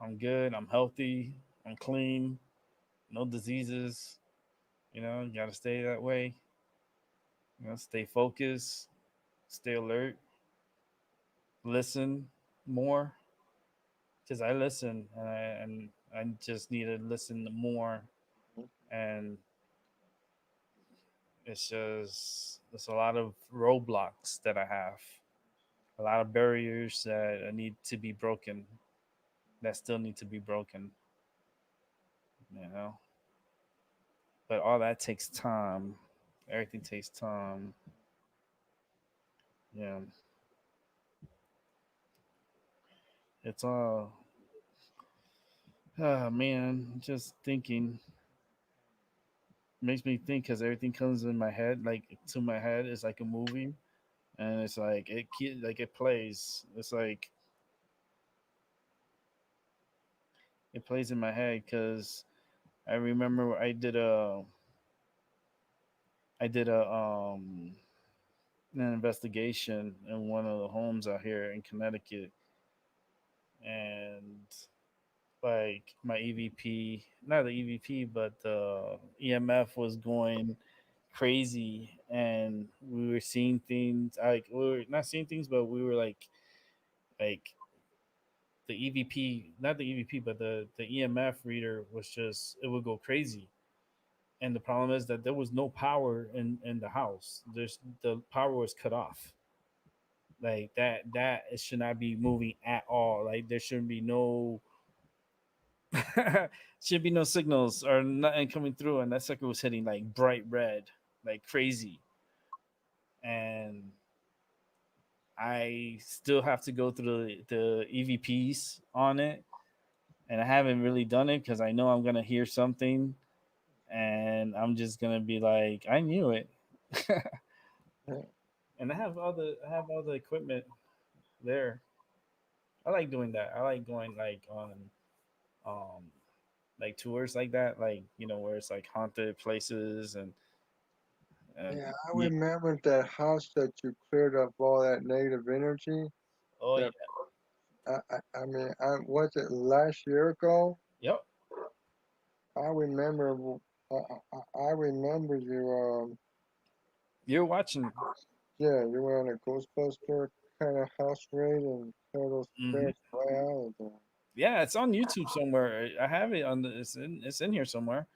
I'm good. I'm healthy. I'm clean. No diseases. You got to stay that way. Stay focused. Stay alert. Listen more because I listen and I just need to listen more. And it's just there's a lot of roadblocks that I have, a lot of barriers that need to be broken, that still need to be broken. You know, but all that takes time. Everything takes time. Yeah, it's all. Ah, man, just thinking makes me think because everything comes in my head, like to my head. It's like a movie, and it's like like it plays. It's like it plays in my head because I remember I did an investigation in one of the homes out here in Connecticut, and like my EVP, not the EVP, but the EMF was going crazy, and we were seeing things like we were not seeing things, but we were like the EVP, not the EVP, but the EMF reader was just it would go crazy. And the problem is that there was no power in the house. There's the power was cut off. Like that it should not be moving at all. Like there shouldn't be no should be no signals or nothing coming through, and that sucker was hitting like bright red, like crazy. And I still have to go through the EVPs on it, and I haven't really done it because I know I'm gonna hear something, and I'm just gonna be like, I knew it. Yeah, And I have all the equipment there. I like doing that. I like going like on um like tours like that, like where it's like haunted places and yeah, I yeah. remember that house that you cleared up all that negative energy. Oh yeah. That I mean, was it last year ago? Yep. I remember, I remember you. You're watching. Yeah, you were on a Ghostbuster kind of house raid and killed those Hmm. spirits right out of there. Yeah, it's on YouTube somewhere. I have it on the. It's in here somewhere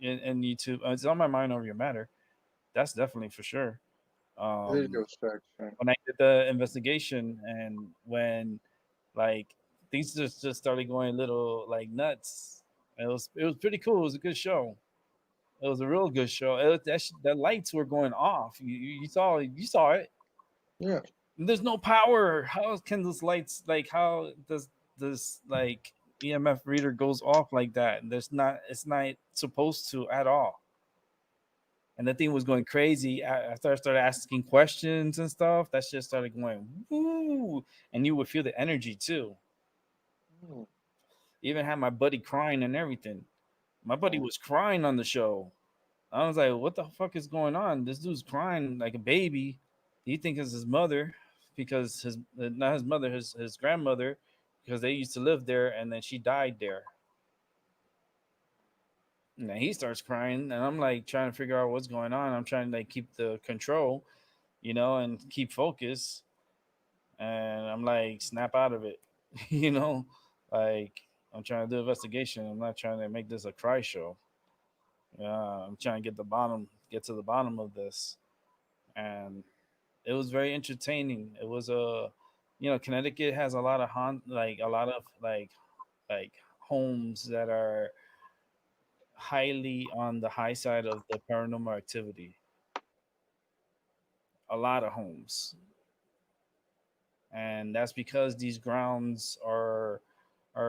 in YouTube. It's on my mind over your matter. That's definitely for sure. Um, Video section. when I did the investigation and when like things just started going a little like nuts. It was pretty cool. It was a good show. It was a real good show. The lights were going off. You saw it. Yeah. There's no power. How can those lights like? How does this like EMF reader goes off like that? There's not. It's not supposed to at all. And the thing was going crazy. After I started asking questions and stuff, that shit started going woo, and you would feel the energy too. Hmm. Even had my buddy crying and everything. My buddy Oh, was crying on the show. I was like, "What the fuck is going on? This dude's crying like a baby. He thinks it's his mother because his not his mother, his grandmother, because they used to live there and then she died there." And then he starts crying, and I'm like trying to figure out what's going on. I'm trying to like keep the control, and keep focus. And I'm like, snap out of it, you know, like I'm trying to do investigation. I'm not trying to make this a cry show. I'm trying to get to the bottom of this, and it was very entertaining. It was Connecticut has a lot of like a lot of like homes that are highly on the high side of the paranormal activity. A lot of homes, and that's because these grounds are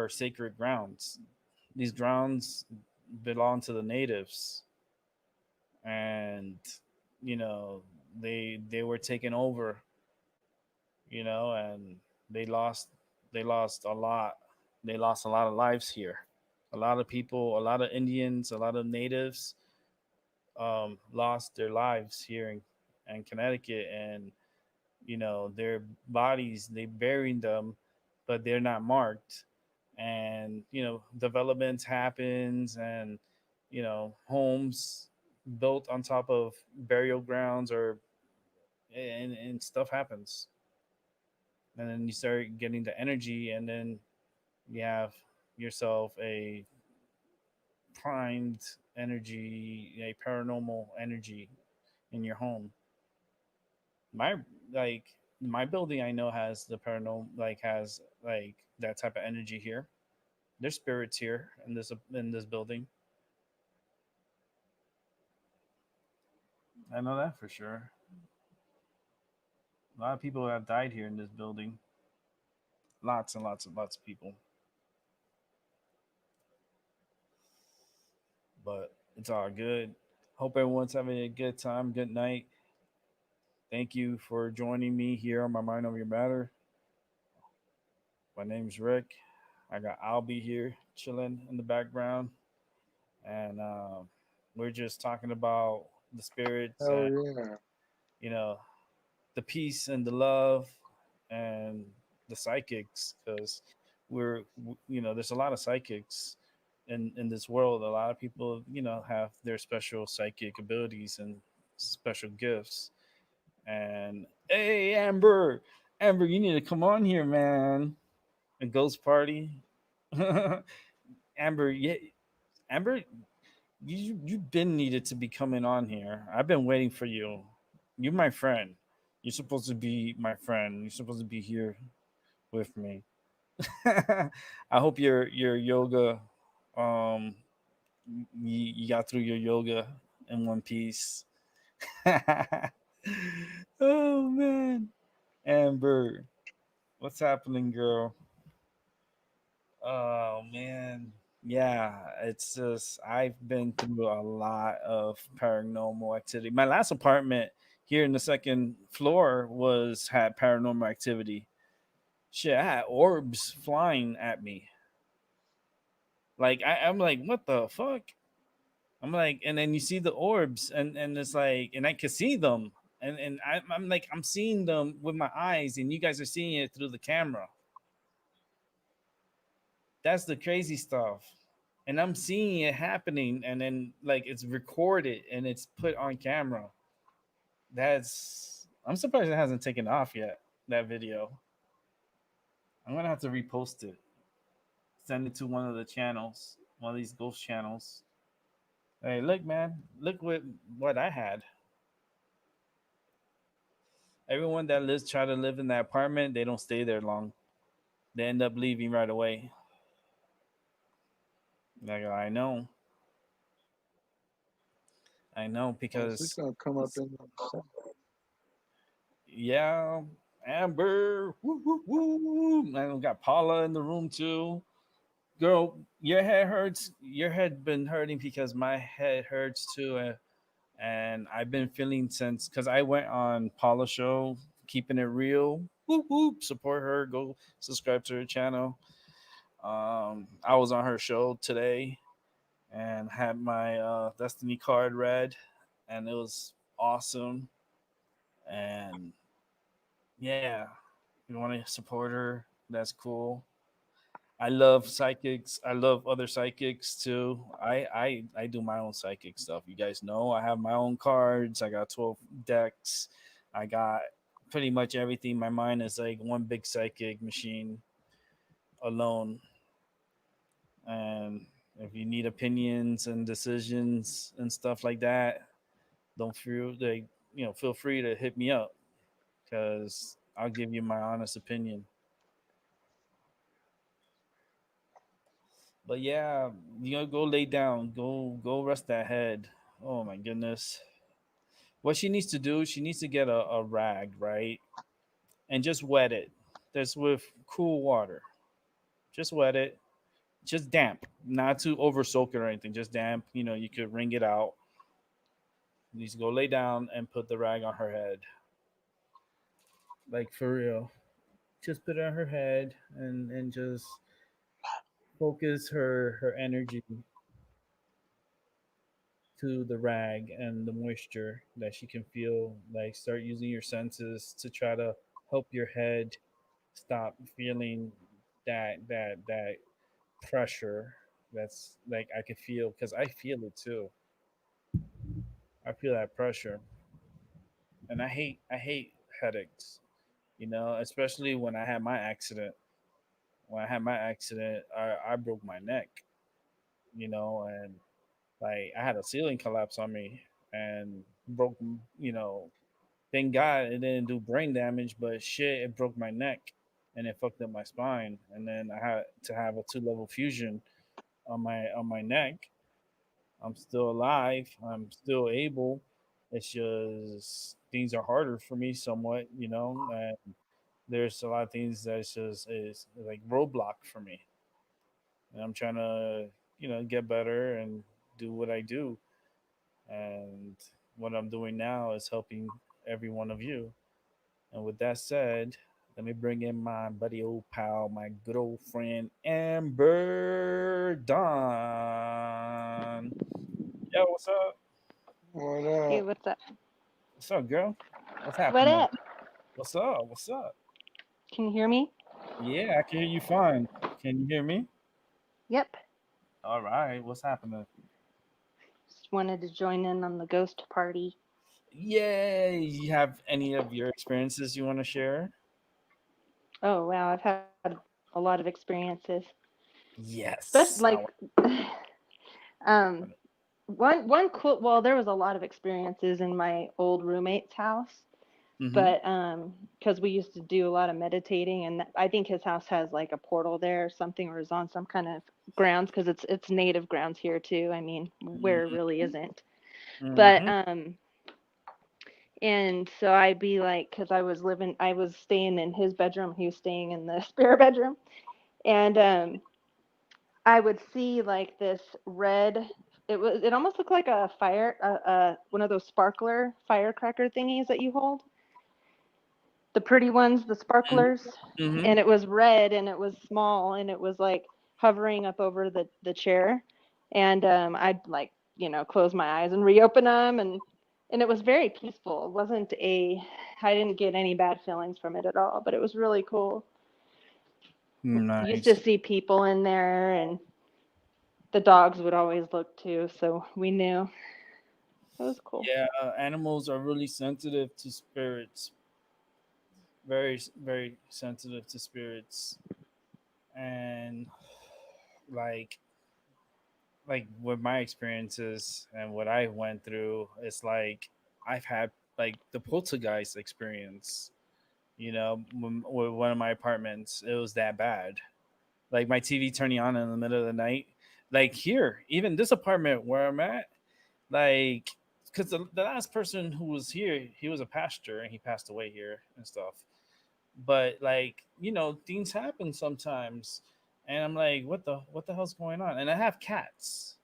sacred grounds. These grounds belong to the natives, and you know they were taken over, and they lost they lost a lot. They lost a lot of lives here. A lot of people, a lot of Indians, a lot of natives lost their lives here in Connecticut, and their bodies they buried them, but they're not marked. And developments happens, and homes built on top of burial grounds, or and stuff happens, and then you start getting the energy, and then you have yourself a primed energy, a paranormal energy in your home. My like my building I know has the paranormal, like has like that type of energy here. There's spirits here in this building. I know that for sure. A lot of people have died here in this building. Lots and lots and lots of people. But it's all good. Hope everyone's having a good time, good night. Thank you for joining me here on My Mind Over Your Matter. My name's Rick. I got Albie here chilling in the background, and we're just talking about the spirits hell and yeah. you know the peace and the love and the psychics, because there's a lot of psychics in this world. A lot of people, have their special psychic abilities and special gifts. And hey, Amber, you need to come on here, man. A ghost party. Amber, yeah, Amber, you've been needed to be coming on here. I've been waiting for you. You're my friend. You're supposed to be my friend. You're supposed to be here with me. I hope your yoga, um, you got through your yoga in one piece. Oh man, Amber, what's happening, girl? Oh man, yeah, it's just I've been through a lot of paranormal activity. My last apartment here in the second floor was had paranormal activity. Shit, I had orbs flying at me. Like I'm like, what the fuck? I'm like, and then you see the orbs, and it's like, and I can see them, and I'm like, I'm seeing them with my eyes, and you guys are seeing it through the camera. That's the crazy stuff. And I'm seeing it happening, and then like it's recorded and it's put on camera. I'm surprised it hasn't taken off yet. That video. I'm gonna have to repost it. Send it to one of the channels, one of these ghost channels. Hey, look, man, look what I had. Everyone that lives try to live in that apartment, they don't stay there long. They end up leaving right away. Like I know Oh, she's because gonna come up in the sun. yeah, Amber, woo woo woo. I got Paula in the room too. Girl, your head hurts. Your head been hurting because my head hurts too, and I've been feeling since because I went on Paula's show, keeping it real. Whoop whoop. Support her. Go subscribe to her channel. I was on her show today and had my Destiny card read, and it was awesome. And yeah, if you want to support her, that's cool. I love psychics. I love other psychics too. I do my own psychic stuff. You guys know I have my own cards. I got 12 decks. I got pretty much everything. My mind is like one big psychic machine alone. And if you need opinions and decisions and stuff like that, don't feel like feel free to hit me up because I'll give you my honest opinion. But yeah, go lay down, go rest that head. Oh my goodness. What she needs to do, she needs to get a rag, right? And just wet it. That's with cool water. Just wet it. Just damp. Not to over soak it or anything. Just damp. You could wring it out. Needs to go lay down and put the rag on her head. Like for real. Just put it on her head and just focus her energy to the rag and the moisture that she can feel. Like start using your senses to try to help your head stop feeling that pressure. That's like I can feel because I feel it too. I feel that pressure, and I hate headaches. Especially when I had my accident. When I had my accident, I broke my neck. And like I had a ceiling collapse on me and broke. You know, Thank God it didn't do brain damage, but shit, it broke my neck and it fucked up my spine. And then I had to have a two-level fusion on my neck. I'm still alive. I'm still able. It's just things are harder for me somewhat, and there's a lot of things that's just is like roadblock for me. And I'm trying to, get better and do what I do. And what I'm doing now is helping every one of you. And with that said, let me bring in my buddy old pal, my good old friend Amber Don. Yo, what's up? What Hey, up? what's up? What's up, girl? What's What happening? up? What's up? What's up? Can you hear me? Yeah, I can hear you fine. Can you hear me? Yep. All right, what's happening? Just wanted to join in on the ghost party. Yay! You have any of your experiences you want to share? Oh wow, I've had a lot of experiences. Especially Yes. like um one cool well, there was a lot of experiences in my old roommate's house, Mm-hmm. but because we used to do a lot of meditating, and I think his house has like a portal there or something, or is on some kind of grounds because it's native grounds here too. I mean, where really isn't. But Mm-hmm. and so I'd be like, because I was staying in his bedroom, he was staying in the spare bedroom, and I would see like this red. It almost looked like a one of those sparkler firecracker thingies that you hold, the pretty ones, the sparklers, Mm-hmm. and it was red and it was small and it was like hovering up over the chair, and I'd like close my eyes and reopen them, and it was very peaceful. It wasn't a I didn't get any bad feelings from it at all, but it was really cool. Used to Nice. see people in there, and the dogs would always look too, so we knew it was cool. Yeah, animals are really sensitive to spirits. Very, very sensitive to spirits, and like, with my experiences and what I went through, it's like I've had like the poltergeist experience. With one of my apartments, it was that bad. Like my TV turning on in the middle of the night. Like here, even this apartment where I'm at, like, because the last person who was here, he was a pastor and he passed away here and stuff. But like, things happen sometimes, and I'm like, what the hell's going on? And I have cats.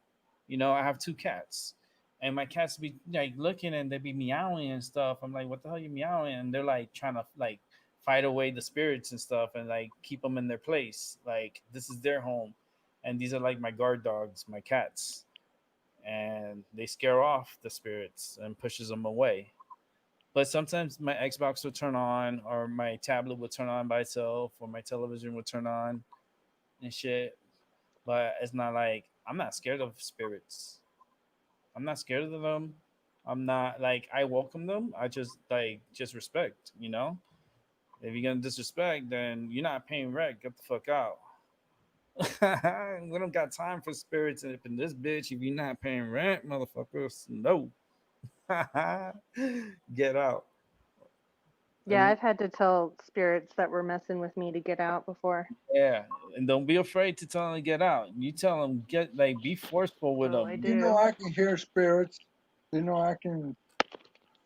I have two cats, and my cats be like looking and they be meowing and stuff. I'm like, what the hell you meowing? And they're like trying to like fight away the spirits and stuff and like keep them in their place. Like this is their home, and these are like my guard dogs, my cats, and they scare off the spirits and pushes them away. But sometimes my Xbox would turn on, or my tablet would turn on by itself, or my television would turn on and shit. But it's not like I'm not scared of spirits. I'm not scared of them. I'm not like I welcome them. I just respect. If you're gonna disrespect, then you're not paying rent. Get the fuck out. We don't got time for spirits up in this bitch. If you're not paying rent, motherfuckers, no. Get out. Yeah, And I've had to tell spirits that were messing with me to get out before. yeah, and don't be afraid to tell them to get out. You tell them get like be forceful with Oh, I them. You know, do. I can hear spirits. You know, I can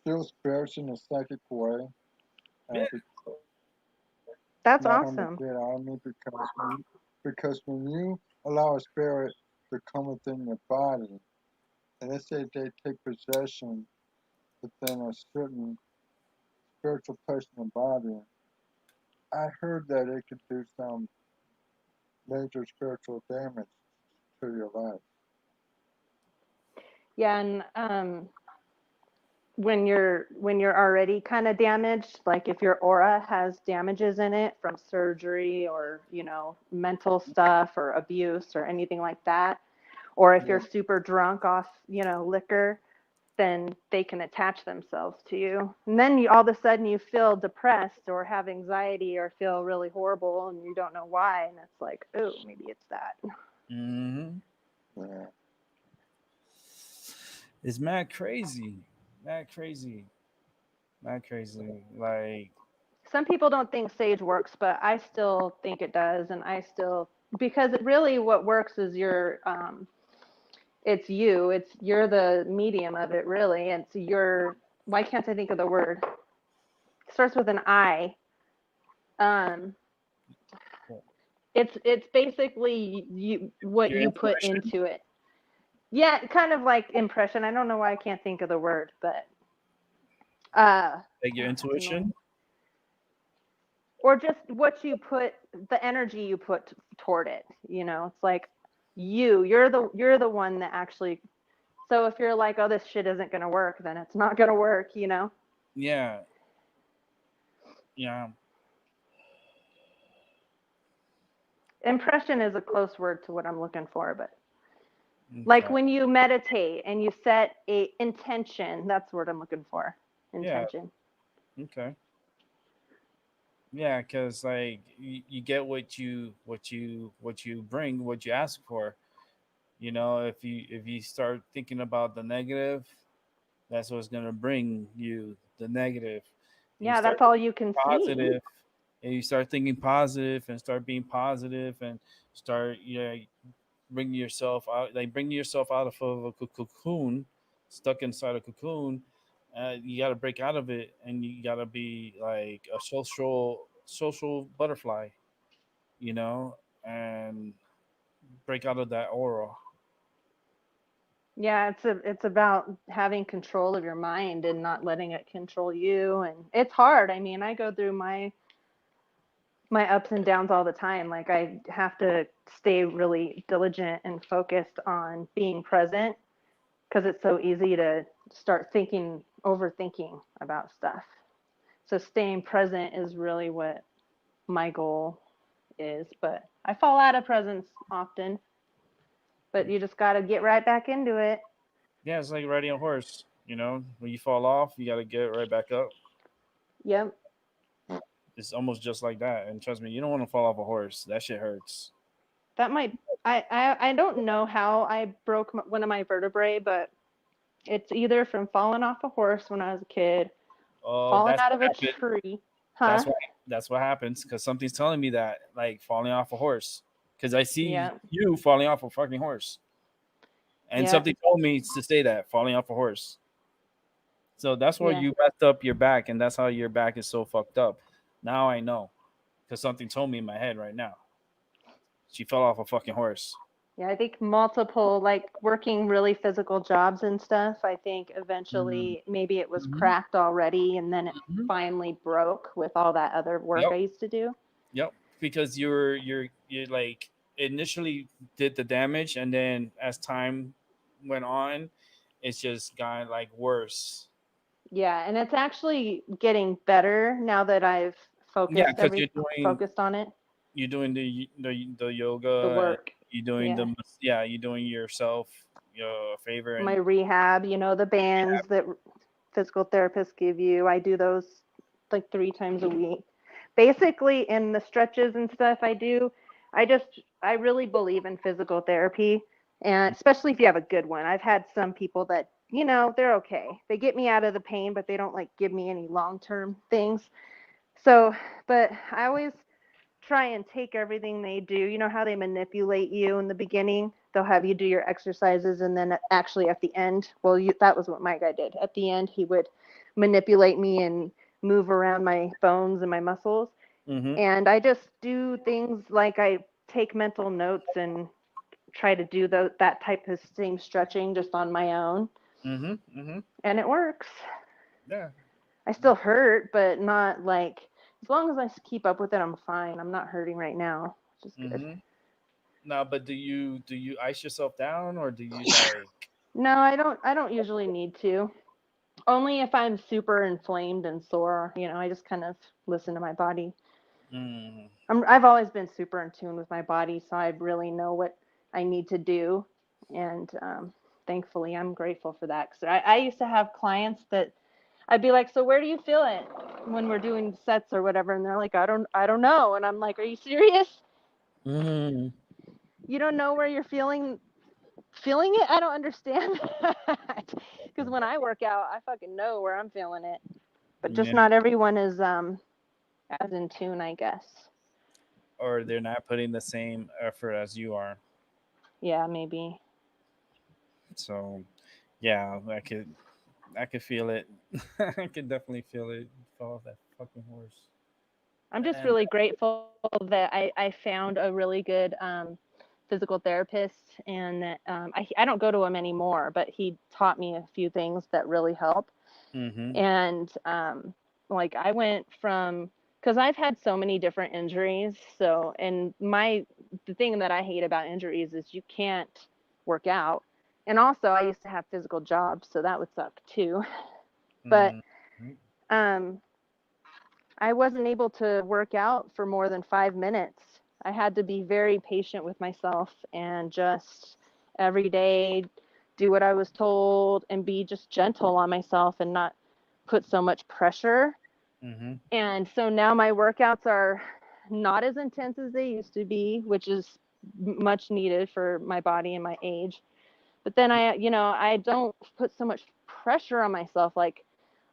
feel spirits in a psychic way. Yeah. That's Not on the awesome. get out of me because when you allow a spirit to come within your body, and let's say they take possession within a certain spiritual place in the body, I heard that it could do some major spiritual damage to your life. Yeah, and when you're already kind of damaged, like if your aura has damages in it from surgery or, mental stuff or abuse or anything like that, or if you're Yeah, super drunk off, liquor, then they can attach themselves to you. And then all of a sudden you feel depressed or have anxiety or feel really horrible and you don't know why. And it's like, oh, maybe it's that. Hmm. yeah. It's mad crazy. Mad crazy. Mad crazy. Like, Some people don't think sage works, but I still think it does. And I still, because it really what works is it's you, you're the medium of it, really. It's your, why can't I think of the word? It starts with an I. Um, it's basically what your you put intuition. into it. Yeah, kind of like impression. I don't know why I can't think of the word, but Like your that's annoying. intuition. Or just what you put, the energy you put toward it. It's like you're the one that actually. So if you're like, oh, this shit isn't gonna work, then it's not gonna work. Yeah. Yeah. Impression is a close word to what I'm looking for, but. Like Okay. when you meditate and you set a intention, that's the word I'm looking for. Yeah. Intention. Okay. Yeah, because like you get what you bring, what you ask for. You know, if you start thinking about the negative, that's what's gonna bring you the negative. And you Yeah, start that's all you can see. positive, and you start thinking positive, and start being positive, and start bringing yourself out, like bringing yourself out of a cocoon, stuck inside a cocoon. You got to break out of it, and you got to be like a social butterfly, you know, and break out of that aura. Yeah, it's about having control of your mind and not letting it control you, and it's hard. I mean, I go through my ups and downs all the time. Like I have to stay really diligent and focused on being present because it's so easy to start thinking, overthinking about stuff. So staying present is really what my goal is, but I fall out of presence often, but you just got to get right back into it. Yeah, it's like riding a horse. You know, when you fall off, you got to get right back up. Yep. It's almost just like that. And trust me, you don't want to fall off a horse. That shit hurts. That might I don't know how I broke one of my vertebrae, but it's either from falling off a horse when I was a kid, Oh, falling that's out what of a happened. tree. That's Huh? why that's what happens because something's telling me that, like falling off a horse. Because I see Yeah. you falling off a fucking horse, and Yeah. something told me to say that falling off a horse. So that's why Yeah. you messed up your back, and that's how your back is so fucked up. Now I know because something told me in my head right now. She fell off a fucking horse. Yeah, I think multiple, like working really physical jobs and stuff. I think eventually maybe it was Mm-hmm. cracked already and then it Hmm. finally broke with all that other work Yep, I used to do. yep. Because you're like initially did the damage, and then as time went on, it's just got like worse. Yeah, and it's actually getting better now that I've Yeah, focused because focused on it. you're doing the The yoga, and work. you're doing Yeah. you're doing yourself a favor, My and rehab, the rehab. bands that physical therapists give you. I do those like 3 times a week. Basically, in the stretches and stuff I do, I really believe in physical therapy, and especially if you have a good one. I've had some people that, they're okay. They get me out of the pain, but they don't like give me any long-term things. So, but I always try and take everything they do. You know how they manipulate you in the beginning? They'll have you do your exercises, and then actually at the end, well, that was what my guy did. At the end, he would manipulate me and move around my bones and my muscles. Mm-hmm. And I just do things like I take mental notes and try to do that type of same stretching just on my own. Mm-hmm. Mm-hmm. And it works. Yeah. I still hurt, but not like, as long as I keep up with it, I'm fine. I'm not hurting right now, which is good. Mm-hmm. Now, but do you ice yourself down, or do you like? No, I don't usually need to. Only if I'm super inflamed and sore, I just kind of listen to my body. Mm, I've always been super in tune with my body, so I really know what I need to do. And thankfully, I'm grateful for that. Because I used to have clients that I'd be like, "So where do you feel it when we're doing sets or whatever?" And they're like, "I don't know." And I'm like, "Are you serious? mm, You don't know where you're feeling it? I don't understand that." Because when I work out, I fucking know where I'm feeling it. But just yeah, not everyone is as in tune, I guess. or they're not putting the same effort as you are. Yeah, maybe. So, yeah, I could feel it. I could definitely feel it. Fall off that fucking horse. I'm just And really grateful that I found a really good physical therapist, and that I don't go to him anymore, but he taught me a few things that really help. mm-hmm, And like I went from, because I've had so many different injuries. So, and the thing that I hate about injuries is you can't work out. And also, I used to have physical jobs, so that would suck too. But mm-hmm, um, I wasn't able to work out for more than 5 minutes. I had to be very patient with myself and just every day, do what I was told, and be just gentle on myself and not put so much pressure. Mhm. And so now my workouts are not as intense as they used to be, which is much needed for my body and my age. But then I don't put so much pressure on myself. Like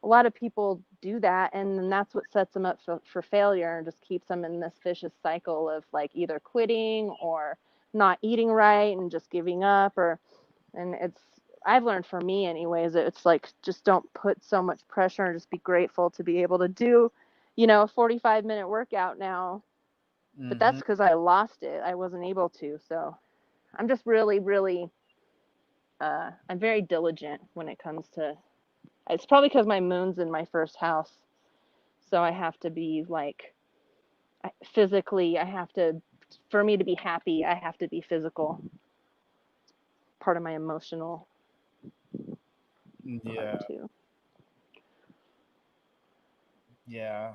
a lot of people do that, and then that's what sets them up for failure and just keeps them in this vicious cycle of like either quitting or not eating right and just giving up. Or and it's I've learned for me anyways, it's like just don't put so much pressure and just be grateful to be able to do, a 45-minute workout now. But that's Mhm. because I lost it. I wasn't able to. So I'm just really, really, I'm very diligent when it comes to. It's probably because my moon's in my first house, so I have to be like physically. I have to, for me to be happy, I have to be physical. Part of my emotional part Yeah. too. Yeah.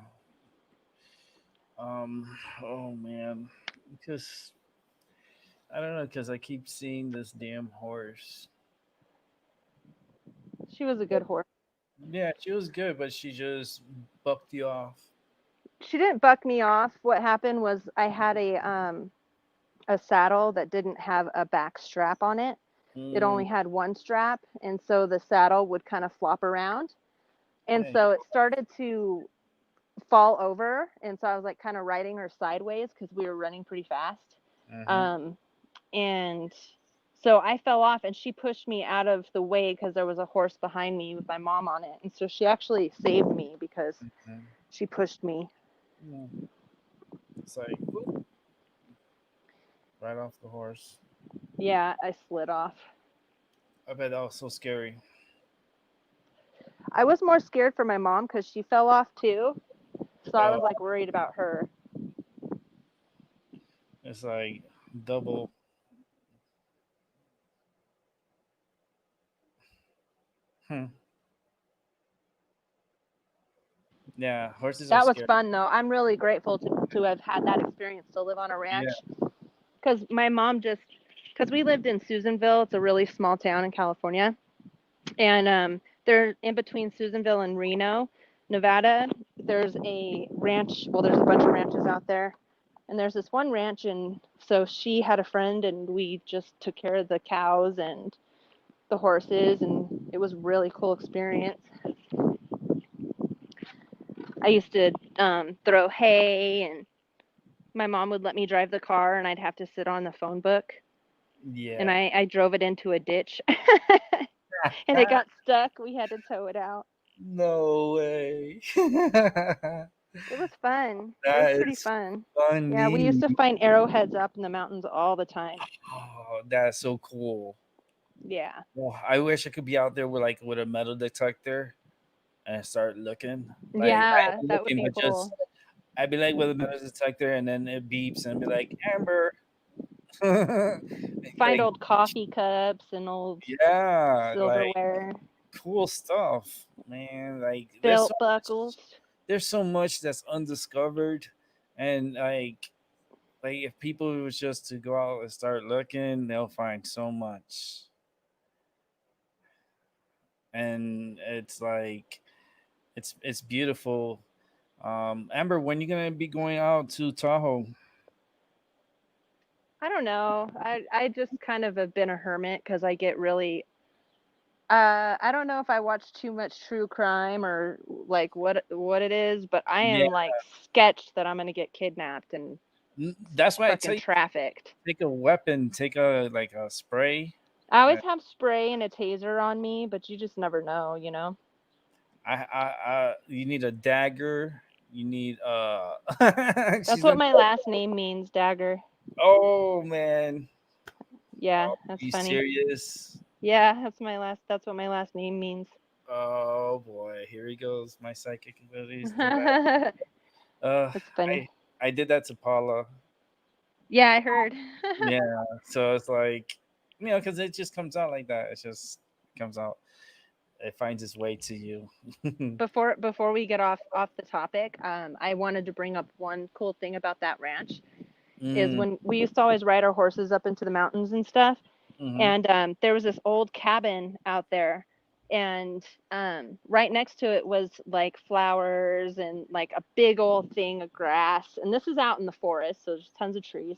Oh man. Because I don't know. Because I keep seeing this damn horse. She was a good horse. Yeah, she was good, but she just bucked you off. She didn't buck me off. What happened was I had a saddle that didn't have a back strap on it. It Mm, only had one strap, and so the saddle would kind of flop around. And hey. so it started to fall over, and so I was like kind of riding her sideways because we were running pretty fast. Mm-hmm. Um, and so I fell off, and she pushed me out of the way because there was a horse behind me with my mom on it, and so she actually saved me because Mm-hmm. she pushed me. Yeah. It's like whoop, right off the horse. Yeah, I slid off. I bet that was so scary. I was more scared for my mom because she fell off too, so I was Oh, like worried about her. it's like double. Hmm. Yeah, horses are That was scary. fun though. I'm really grateful to have had that experience to live on a Yeah. ranch because my mom just because we lived in Susanville. It's a really small town in California, and they're in between Susanville and Reno, Nevada. There's a ranch. Well, there's a bunch of ranches out there, and there's this one ranch, and so she had a friend, and we just took care of the cows and the horses, and it was a really cool experience. I used to throw hay, and my mom would let me drive the car, and I'd have to sit on the phone book, and Yeah. I drove it into a ditch, and it got stuck. We had to tow it out. No way. It was fun. It was That pretty is fun. Yeah, we used funny. to find arrowheads up in the mountains all the time. Oh, that's so cool. Yeah. Well, I wish I could be out there with like with a metal detector and start looking. Like not Yeah, even that would looking, be but just cool. I'd be like with a metal detector and then it beeps and be like Amber. like, Find like old coffee cups and old yeah, like silverware, cool stuff, man. Like belt buckles. there's so much that's undiscovered, and like if people was just to go out and start looking, they'll find so much. And it's like it's beautiful. Amber, when you gonna be going out to Tahoe? I don't know. I just kind of have been a hermit because I get really I don't know if I watch too much true crime or like what it is, but I Yeah, am like sketched that I'm gonna get kidnapped and that's why I fucking tell you trafficked. take a weapon, take a like a spray. I always Uh, have spray and a taser on me, but you just never know, you know. you need a dagger. You need That's she's what gonna. my last name means, Dagger. Oh man, Yeah, that's you funny. serious? Yeah, that's what my last name means. Oh boy, here he goes. My psychic abilities. That's Uh, funny. I did that to Paula. Yeah, I heard. Yeah, so it's like because it just comes out like that. It just comes out. It finds its way to you. Before we get off the topic, I wanted to bring up one cool thing about that ranch is Mm, when we used to always ride our horses up into the mountains and stuff. Mm-hmm. And there was this old cabin out there, and right next to it was like flowers and like a big old thing of grass, and this is out in the forest, so there's tons of trees.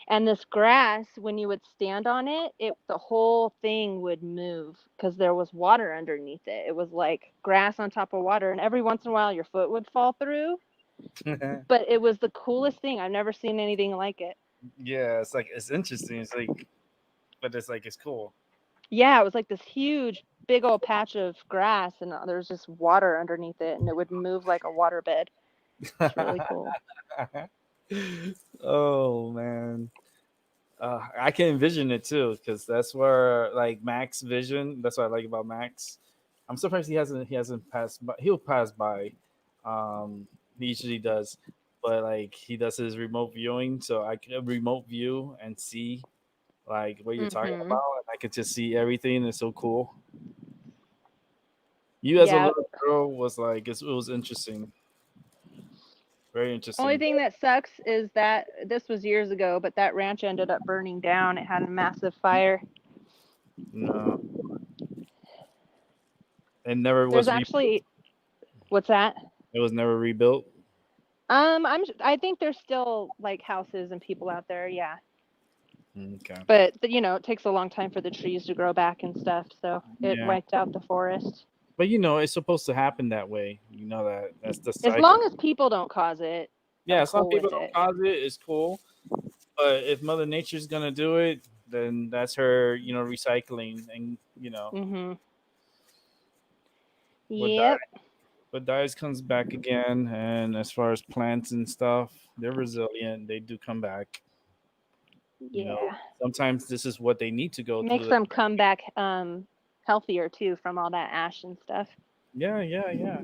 And this grass, when you would stand on it, the whole thing would move because there was water underneath it. It was like grass on top of water, and every once in a while your foot would fall through, but it was the coolest thing. I've never seen anything like it. Yeah, it's like it's interesting. It's like, but it's like it's cool. Yeah, it was like this huge, big old patch of grass, and there was just water underneath it, and it would move like a water bed. It's really cool. Oh man, I can envision it too because that's where like Max vision. That's what I like about Max. I'm surprised he hasn't passed, but he'll pass by. Um, he usually does, but like he does his remote viewing, so I can remote view and see like what you're talking Mhm. about, and I could just see everything. It's so cool. You as a Yeah. little girl was like it was interesting, very Only interesting. thing that sucks is that this was years ago, but that ranch ended up burning down. It had a massive fire. No, it never There's was actually, what's that? it was never rebuilt. I think there's still like houses and people out there, yeah. Okay. But it takes a long time for the trees to grow back and stuff, so it Yeah, wiped out the forest. but it's supposed to happen that way. You know that's the As cycle. long as people don't cause it, I'm Yeah, some cool people with don't it. cause it. It's cool, but if Mother Nature's gonna do it, then that's her. Recycling, and Mhm. what dies, Yep. what dies comes back again. And as far as plants and stuff, they're resilient. They do come back. You know, Yeah. sometimes this is what they need to go through. Makes them come back healthier too from all that ash and stuff. Yeah, yeah, yeah,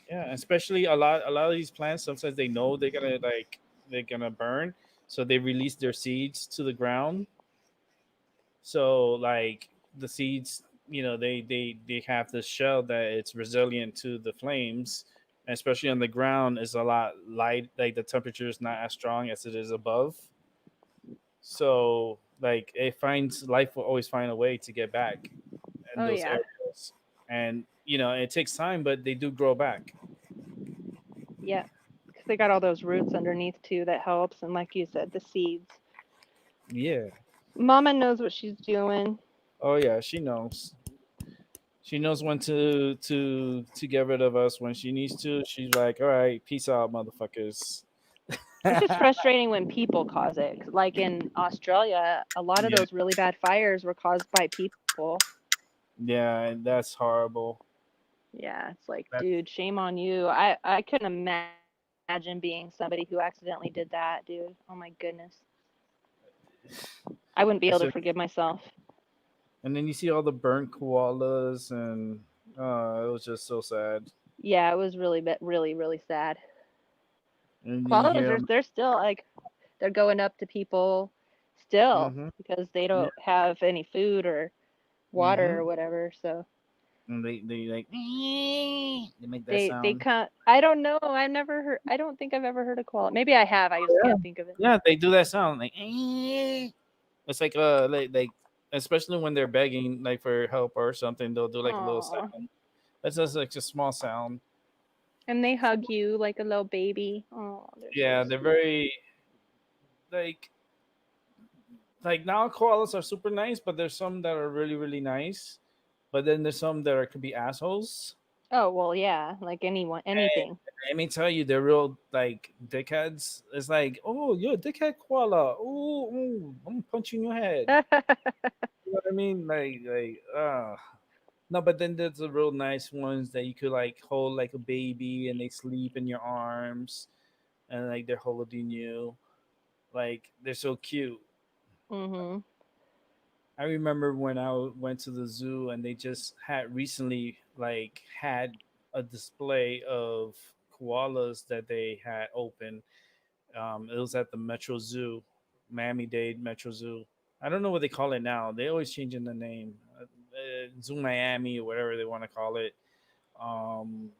yeah. Especially a lot of these plants. Sometimes they know they're gonna burn, so they release their seeds to the ground. So like the seeds, they have this shell that it's resilient to the flames, and especially on the ground is a lot light. Like the temperature is not as strong as it is above. So like it finds life will always find a way to get back in Oh those yeah. areas, and it takes time, but they do grow back. Yeah. Because they got all those roots underneath too that helps, and like you said, the seeds. Yeah. Mama knows what she's doing. Oh yeah, she knows. She knows when to get rid of us when she needs to. She's like, "All right, peace out, motherfuckers." It's just frustrating when people cause it. Like in Australia, a lot of Yeah, those really bad fires were caused by people. yeah, and that's horrible. Yeah, it's like, That's dude, shame on you. I couldn't imagine being somebody who accidentally did that, dude. Oh my goodness. I wouldn't be able to it's forgive just, myself. and then you see all the burnt koalas, and it was just so sad. Yeah, it was really, really sad. And then you Koalas hear are them. they're still like they're going up to people still Mm-hmm. because they Yeah. don't have any food or water Mm-hmm. or whatever. So And they like they make that they sound. can't. I don't know. I've never heard. I don't think I've ever heard a koala. Maybe I have. I just Yeah, can't think of it. yeah, they do that sound like. It's like especially when they're begging like for help or something, they'll do like a little Aw. sound. That's just like a small sound. And they hug you like a little baby. Oh, they're so Yeah, they're sweet. very like now koalas are super nice, but there's some that are really really nice. But then there's some that could be assholes. Oh well, yeah, like anyone, And anything. let me tell you, they're real like dickheads. It's like, oh, you're a dickhead koala. Oh, I'm gonna punch you in your head. You know what I mean? No, but then there's the real nice ones that you could like hold like a baby and they sleep in your arms and like they're holding you. Like they're so cute. Mhm. I remember when I went to the zoo and they just had recently like had a display of koalas that they had open. It was at the Metro Zoo, Miami-Dade Metro Zoo. I don't know what they call it now. They always changing the name, Zoo Miami or whatever they want to call it. Um,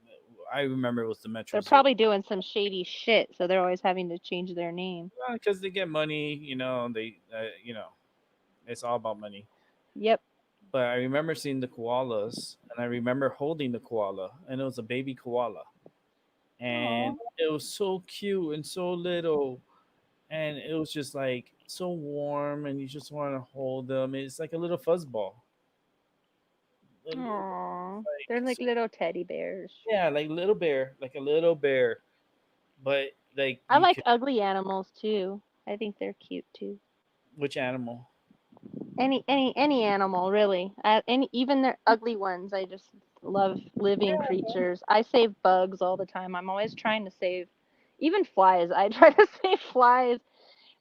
I remember it was the Metro They're Zoo probably doing some shady shit, so they're always having to change their name. because they get money. It's all about money. Yep. But I remember seeing the koalas, and I remember holding the koala, and it was a baby koala, and Oh. it was so cute and so little, and it was just like so warm, and you just want to hold them. It's like a little fuzzball. Oh. Like They're like so, little teddy bears. yeah, like little bear, like a little bear, but like I you like could. ugly animals too. I think they're cute too. Which animal? Any animal really. Any even the ugly ones. I just love living Yeah, creatures. I save bugs all the time. I'm always trying to save even flies. I try to save flies,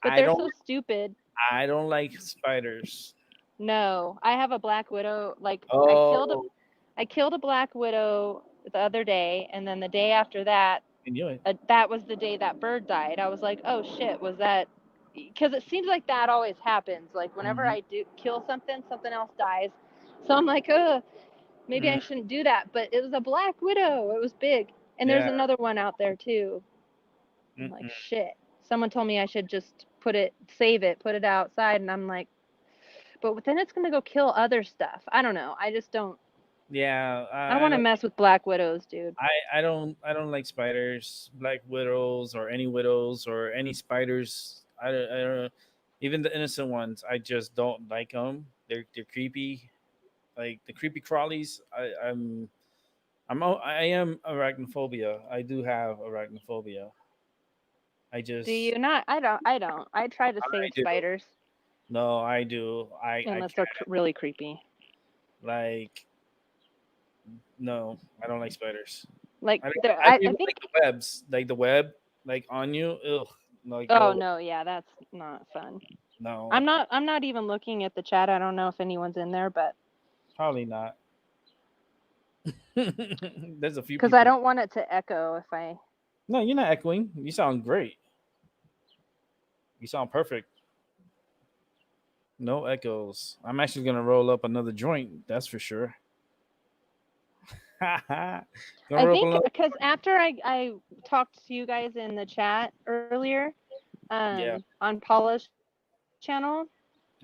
but I they're don't. so stupid. I don't like spiders. No, I have a black widow. Like Oh, I killed a black widow the other day, and then the day after that, I knew it. that was the day that bird died. I was like, oh shit, was that? Because it seems like that always happens. Like whenever Hmm. I do kill something, something else dies. So I'm like, maybe I shouldn't do that. But it was a black widow. It was big, and there's Yeah. another one out there too. I'm like, Mm-mm. shit. Someone told me I should just save it, put it outside, and I'm like, but then it's gonna go kill other stuff. I don't know. I just don't. Yeah, I don't I want to don't. mess with black widows, dude. I don't like spiders, black widows, or any spiders. I don't. Even the innocent ones, I just don't like them. They're creepy. Like the creepy crawlies. I am arachnophobia. I do have arachnophobia. I Do just you not? I don't. I don't. I try to I save do. spiders No, I do. I unless they're can't really creepy. like. No, I don't like spiders. Like I don't I even like think. the webs. Like the web, like on you. Ugh. Like Oh no, no, yeah, that's not fun. no, I'm not even looking at the chat. I don't know if anyone's in there, but probably not. There's a few because I people. don't want it to echo if I. No, you're not echoing. You sound great. You sound perfect. No echoes. I'm actually gonna roll up another joint. That's for sure. Gonna I roll up think another. because after I talked to you guys in the chat earlier, Yeah. on Paula's channel,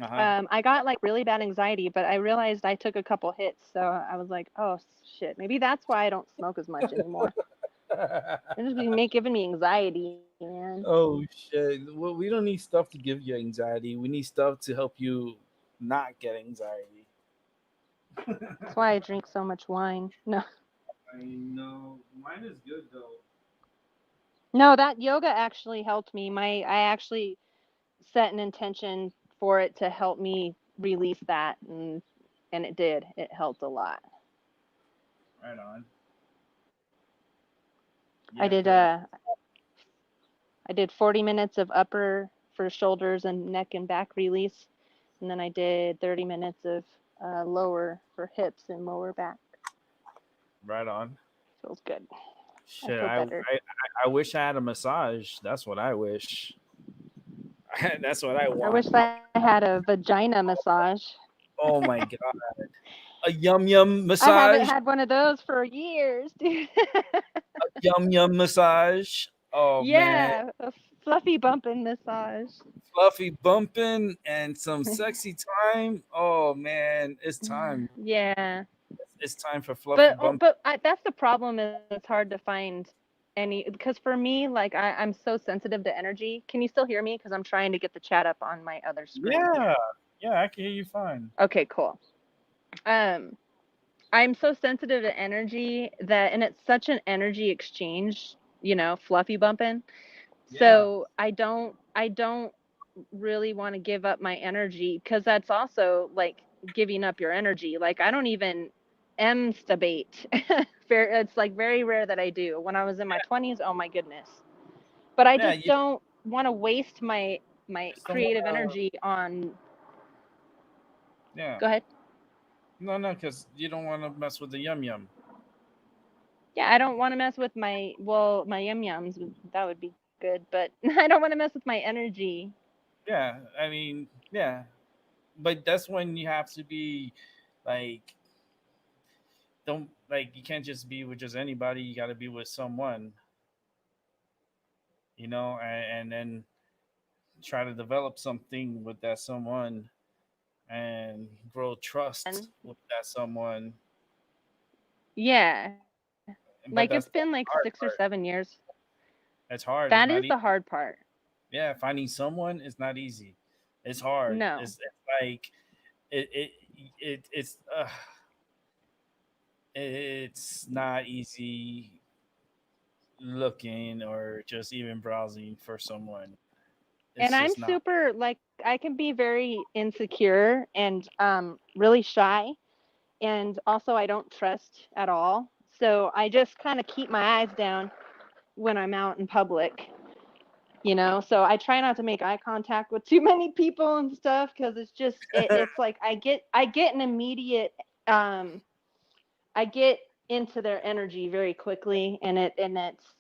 Uh I huh. got like really bad anxiety, but I realized I took a couple hits, so I was like, oh shit, maybe that's why I don't smoke as much anymore. It's just giving me anxiety, man. Oh shit. Well, we don't need stuff to give you anxiety. We need stuff to help you not get anxiety. That's why I drink so much wine. No, I know. Mine is good though. no, that yoga actually helped me. I actually set an intention for it to help me release that, and it did. It helped a lot. Right on. I Yeah, did cause uh I did 40 minutes of upper for shoulders and neck and back release, and then I did 30 minutes of lower for hips and lower back. right on. Feels good. I Shit, feel better. I wish I had a massage. That's what I wish. That's what I I want. wish I had a vagina massage. Oh my god, a yum yum I haven't massage, had one of those for years, dude. yum yum massage. Oh man, Yeah, a fluffy bumping massage. fluffy bumping and some sexy time. Oh man, it's time. Yeah, It's time for fluffy bump. that's the problem. Is it's hard to find any because for me, like I'm so sensitive to energy. Can you still hear me? Because I'm trying to get the chat up on my other screen Yeah, here. yeah, I can hear you fine. Okay, cool. Um, I'm so sensitive to energy that, and it's such an energy exchange. Fluffy bumping. Yeah, So I don't really want to give up my energy because that's also like giving up your energy. Like I don't even stabate. It's like very rare that I do. When I was in my 20s, oh my goodness. But I yeah. just You don't want to waste my just don't creative wanna. energy on. Yeah, Go ahead. no, no, because you don't want to mess with the yum yum. Yeah, I don't want to mess with my yum yums. That would be good, but I don't want to mess with my energy. Yeah, I mean, yeah, but that's when you have to be like, don't like you can't just be with just anybody. You got to be with someone, and then try to develop something with that someone. and grow trust And with that someone. yeah, like it's But been that's like the 6 or 7 hard part. years. It's hard. That It's is not the easy. hard part. Yeah, finding someone is not easy. It's hard. No. It's like it it it's not easy looking or just even browsing for someone. And It's I'm just not. super like I can be very insecure and really shy, and also I don't trust at all. So I just kind of keep my eyes down when I'm out in public, you know. So I try not to make eye contact with too many people and stuff because it's just it's like I get an immediate um I get into their energy very quickly, and it's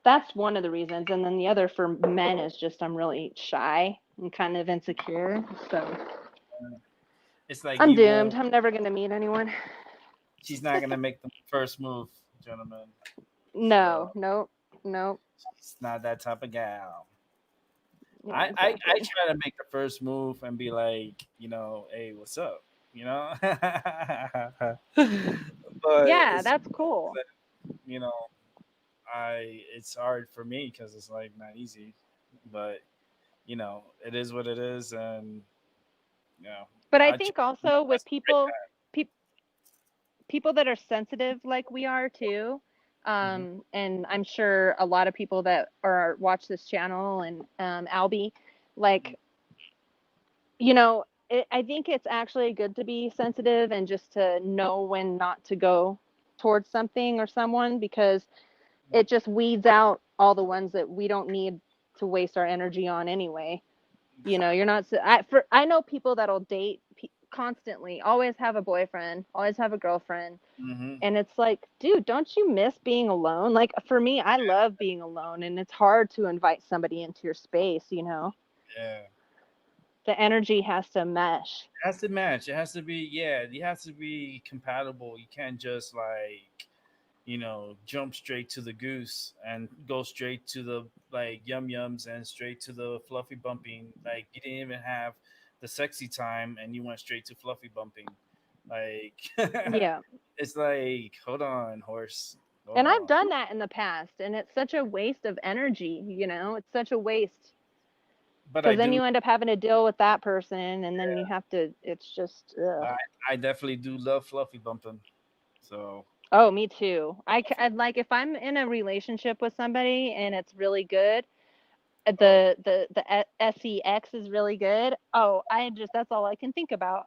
that's one of the reasons. And then the other for men is just I'm really shy and kind of insecure. So It's like I'm you doomed. won't. I'm never gonna meet anyone. She's not gonna make the first move, gentlemen. So No, nope, nope. she's not that type of gal. Yeah, I exactly. try to make the first move and be like, hey, what's up? But Yeah, it's that's cool. you know I it's hard for me because it's like not easy, but it is what it is, and you know But I I try think to make also the with best of every pe- people that are sensitive like we are too, time. and I'm sure a lot of people that are watch this channel and Albie, like I think it's actually good to be sensitive and just to know when not to go towards something or someone because Hmm. it just weeds out all the ones that we don't need to waste our energy on anyway. You're Exactly. not. I know people that'll date constantly, always have a boyfriend, always have a girlfriend, Hmm. and it's like, dude, don't you miss being alone? Like for me, I love being alone, and it's hard to invite somebody into your space. Yeah. The energy has to mesh. It has to match. It has to be, yeah, it has to be compatible. You can't just like, jump straight to the goose and go straight to the like yum yums and straight to the fluffy bumping. Like you didn't even have the sexy time and you went straight to fluffy bumping. Like Yeah. it's like, hold on, horse. Hold And I've on. done that in the past, and it's such a waste of energy. It's such a waste But I because then do you end up having to deal with that person, and then you have to. It's just, ugh. I I definitely do love fluffy bumping. So Oh, me too. I'd like if I'm in a relationship with somebody and it's really good, oh the sex is really good. Oh, I just that's all I can think about.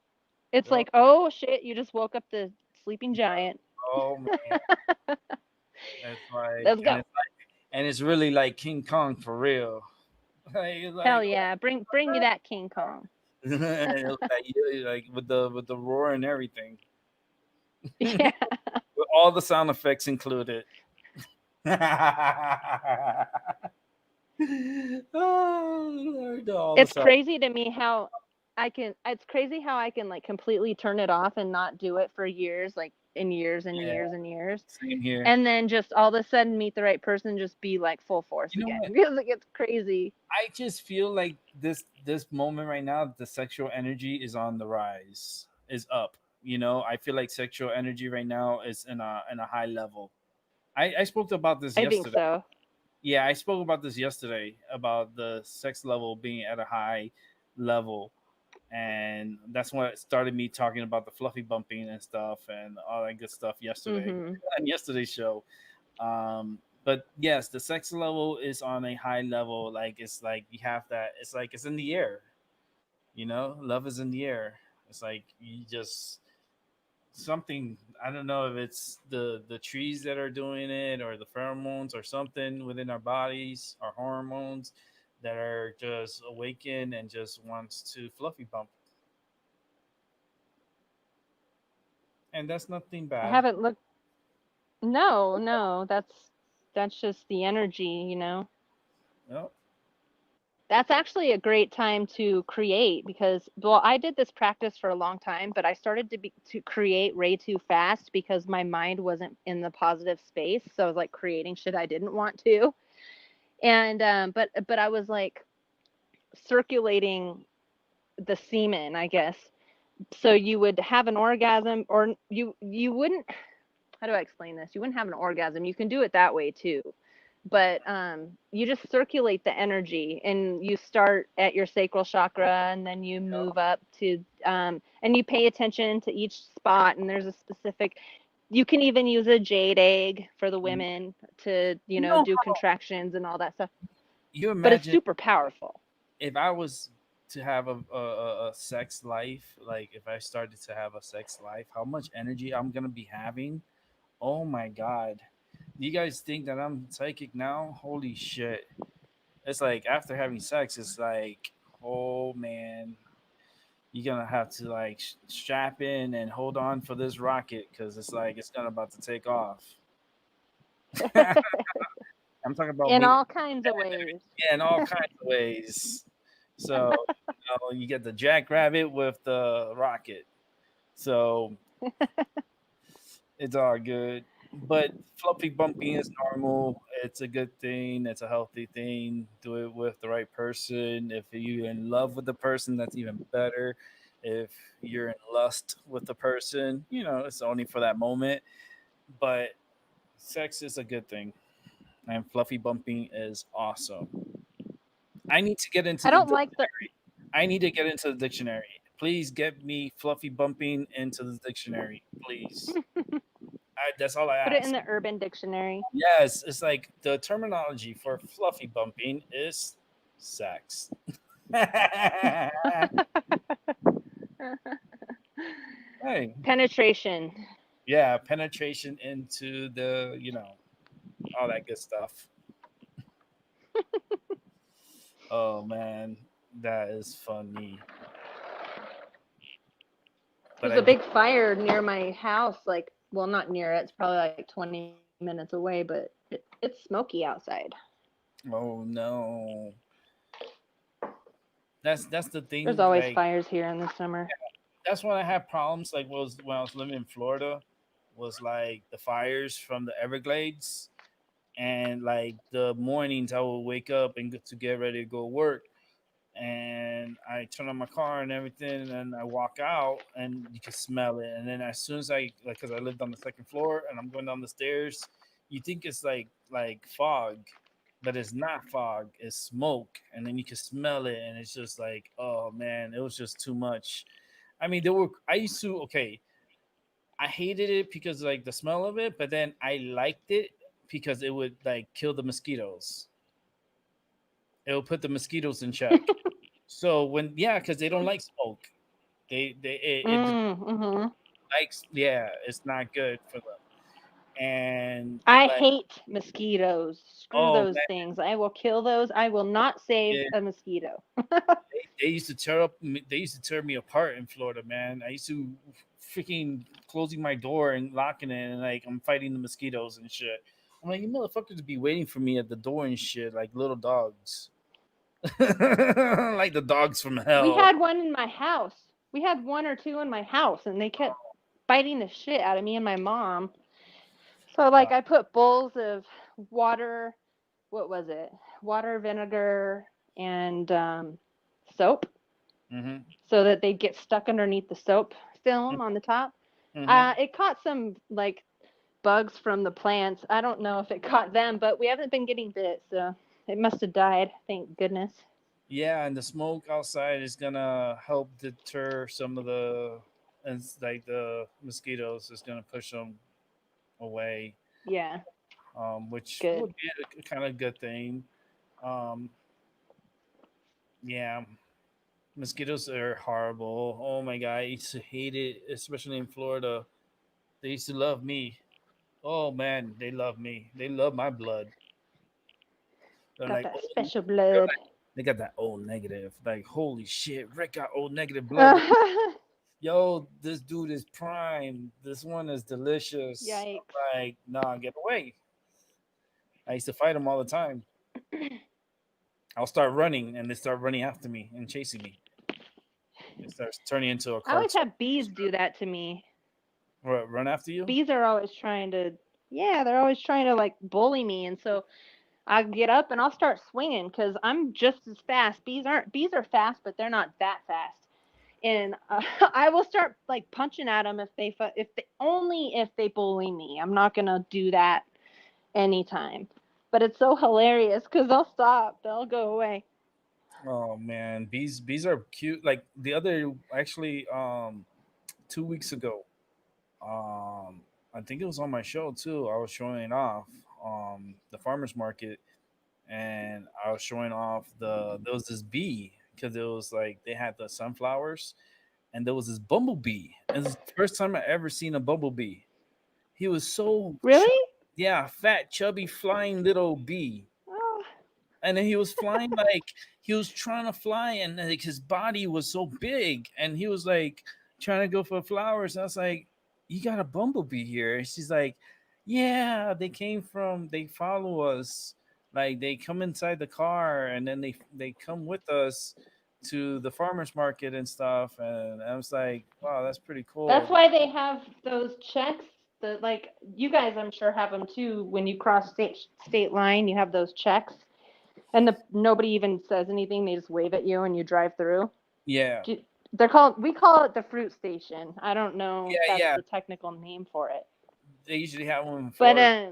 It's yep. like, oh shit, you just woke up the sleeping Yeah. giant. Oh man. It's like Let's go. and it's really like King Kong for real. Like it's Hell like yeah, bring me that King Kong. like with the roar and everything. Yeah. With all the sound effects included. Oh Lord, all the It's sound. crazy to me how it's crazy how I can like completely turn it off and not do it for years, like in years and Yeah, years and years. same here. And then just all of a sudden meet the right person, just be like full force You know again what? because it gets crazy. I just feel like this moment right now, the sexual energy is on the rise, is up. I feel like sexual energy right now is in a high level. I spoke about this I think yesterday. so. Yeah, I spoke about this yesterday about the sex level being at a high level, and that's what started me talking about the fluffy bumping and stuff and all that good stuff yesterday Hmm. on yesterday's show. But yes, the sex level is on a high level. Like it's like you have that. It's like it's in the air. Love is in the air. It's like you just something. I don't know if it's the trees that are doing it or the pheromones or something within our bodies, our hormones that are just awakened and just wants to fluffy bump. And that's nothing I bad. haven't looked. No, no, that's just the energy. No. That's actually a great time to create because, well, I did this practice for a long time, but I started to create way too fast because my mind wasn't in the positive space. So I was like creating shit I didn't want to. And but I was like circulating the semen, I guess. So you would have an orgasm, or you wouldn't. How do I explain this? You wouldn't have an orgasm. You can do it that way too, but you just circulate the energy, and you start at your sacral chakra, and then you move up to and you pay attention to each spot, and there's a specific. You can even use a jade egg for the You women to know do how contractions and all that stuff, you but it's imagine super powerful. if I was to have a sex life, like if I started to have a sex life, how much energy I'm gonna be having? Oh my god. You guys think that I'm psychic now? Holy shit. It's like after having sex, it's like, oh man, you're gonna have to like strap in and hold on for this rocket because it's like it's gonna about to take off. I'm talking about In me, all kinds of ways. yeah, in all kinds of ways. So you get the jackrabbit with the rocket. So it's all good. But fluffy bumping is normal. It's a good thing. It's a healthy thing. Do it with the right person. If you're in love with the person, that's even better. If you're in lust with the person, it's only for that moment. But sex is a good thing, and fluffy bumping is awesome. I need to get into I the don't like the dictionary. I need to get into the dictionary. Please get me fluffy bumping into the dictionary, please. That's all I put it in ask. the Urban Dictionary. Yes, it's like the terminology for fluffy bumping is sex. Hey, Penetration. yeah, penetration into the, all that good stuff. Oh man, that is funny. But There's I a do. big fire near my house, like, well, not near it. It's probably like 20 minutes away, but it's smoky outside. Oh no, that's the There's thing. always Like fires here in the summer. that's when I had problems. Like was when I was living in Florida, was like the fires from the Everglades, and like the mornings I would wake up and get ready to go to work, and I turn on my car and everything, and I walk out, and you can smell it. And then as soon as because I lived on the second floor, and I'm going down the stairs, you think it's like fog, but it's not fog. It's smoke, and then you can smell it, and it's just like, oh man, it was just too much. I mean, there were. I used to okay. I hated it because like the smell of it, but then I liked it because it would like kill the mosquitoes. It would put the mosquitoes in check. So yeah, because they don't like smoke. It Mm-hmm. likes, yeah, it's not good for them. And I like, hate mosquitoes. Screw oh those man, things. I will kill those. I will not save yeah, a mosquito. they used to tear up. They used to tear me apart in Florida, man. I used to freaking closing my door and locking it, and like I'm fighting the mosquitoes and shit. I'm like, you motherfuckers be waiting for me at the door and shit, like little dogs, like the dogs from We hell. had one in my house. We had one or two in my house, and they kept biting the shit out of me and my mom. So, Uh, like, I put bowls of water. What was it? Water, vinegar, and soap, mm-hmm, so that they'd get stuck underneath the soap film on the top. mm-hmm. It caught some like bugs from the plants. I don't know if it caught them, but we haven't been getting bit, so it must have died. Thank goodness. Yeah, and the smoke outside is gonna help deter some of and like the mosquitoes. Is gonna push them away, Yeah, which good. would be a kind of good thing. Um, yeah, mosquitoes are horrible. Oh my god, I used to hate it, especially in Florida. They used to love me. Oh man, they love me. They love my blood. They're Got like, that oh, special they're blood. like, they got that old negative. Like, holy shit, Rick got old negative blood. Yo, this dude is prime. This one is delicious. Yikes. I'm like, nah, get away. I used to fight them all the time. I'll start running, and they start running after me and chasing me. It starts turning into a I always cartoon. have bees do that to me. Run after you? Bees are always trying to, yeah, they're always trying to like bully me, and so I get up and I'll start swinging because I'm just as fast. Bees are fast, but they're not that fast. and I will start like punching at them if they only if they bully me. I'm not gonna do that anytime. But it's so hilarious because they'll stop, they'll go away. Oh man, bees are cute. Like the other actually 2 weeks ago, I think it was on my show too. I was showing off the farmers market, and I was showing off there was this bee because it was like they had the sunflowers, and there was this bumblebee. And it's the first time I ever seen a bumblebee. He was so Really? yeah, fat, chubby, flying little bee. Oh, And then he was flying like he was trying to fly, and like his body was so big, and he was like trying to go for flowers. And I was like, "You got a bumblebee here?" And she's like, "Yeah, they follow us. Like they come inside the car, and then they come with us to the farmers market and stuff." And I was like, "Wow, that's pretty that's cool." why they have those checks. The like you guys, I'm sure have them too. When you cross state line, you have those checks, and nobody even says anything. They just wave at you, and you drive through. Yeah, They're called. We call it the fruit station. I don't know if yeah, that's yeah. the technical name for it, They usually have one in but Florida.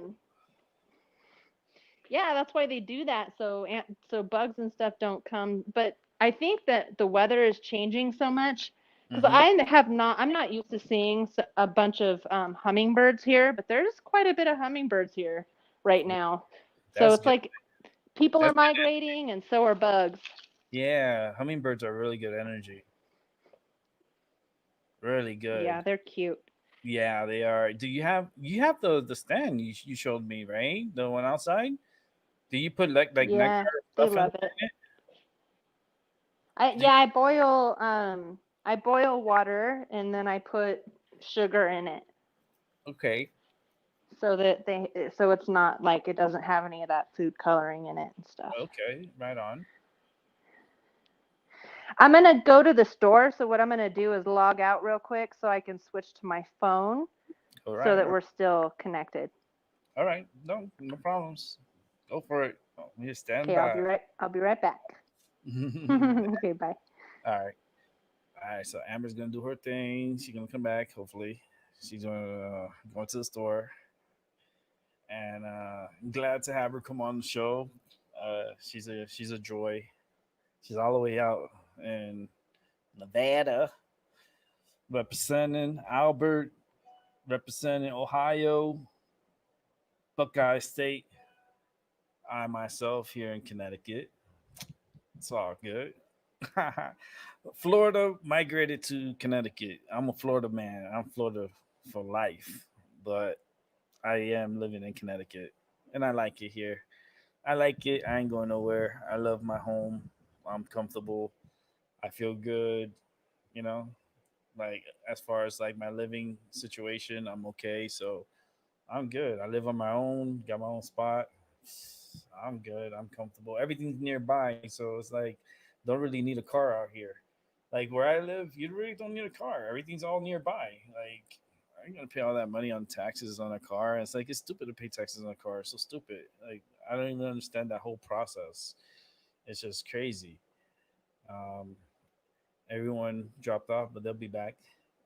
yeah, that's why they do that. So so bugs and stuff don't come. But I think that the weather is changing so much because Hmm. I'm not used to seeing a bunch of hummingbirds here, but there's quite a bit of hummingbirds here right now. So That's it's good. like people are That's migrating and so are bugs. Yeah, hummingbirds are really good energy. Really Yeah, good. they're cute. Yeah, they are. Do you have the stand you showed me, right? The one outside? Do you put like nectar Yeah, or they stuff in love it. it? Do you, I boil water and then I put sugar in it okay. so that so it's not like it doesn't have any of that food coloring in it and stuff. Okay, right on. I'm gonna go to the store, so what I'm gonna do is log out real quick so I can switch to my phone All so right. that we're still connected. All right. No, no problems. Go for it. You stand Okay, by. I'll be right back. All Okay, bye. right. All right. So Amber's gonna do her thing. She's gonna come back. Hopefully, she's gonna go to the store, and I'm glad to have her come on the show. She's a joy. She's all the way out in Nevada, representing Albert, representing Ohio, Buckeye State. I myself here in Connecticut. It's all good. Florida migrated to Connecticut. I'm a Florida man. I'm Florida for life, but I am living in Connecticut, and I like it here. I like it. I ain't going nowhere. I love my home. I'm comfortable. I feel good. You know, like as far as like my living situation, I'm okay. So I'm good. I live on my own, got my own spot. I'm good. I'm comfortable. Everything's nearby, so it's like don't really need a car out here. Like where I live, you really don't need a car. Everything's all nearby. Like I ain't gonna pay all that money on taxes on a car. It's like it's stupid to pay taxes on a car. It's so stupid. Like I don't even understand that whole process. It's just crazy. Um, Everyone dropped off, but they'll be back.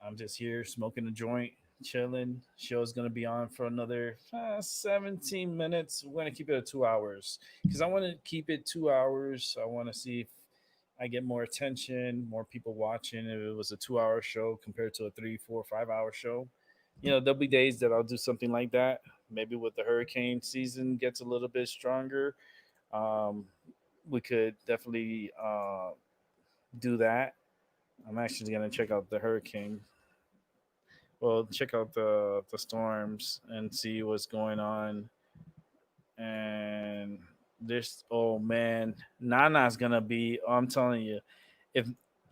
I'm just here smoking a joint, chilling. Show's gonna be on for another 17 minutes. We're gonna keep it at 2 hours because I want to keep it 2 hours. I want to see if I get more attention, more people watching. If it was a 2 hour show compared to a 3, 4, 5 hour show, there'll be days that I'll do something like that. Maybe with the hurricane season gets a little bit stronger, um, we could definitely do that. I'm actually gonna check out the hurricane. Well, check out the storms and see what's going on. And this, oh man, Nana's gonna be. Oh, I'm telling you, if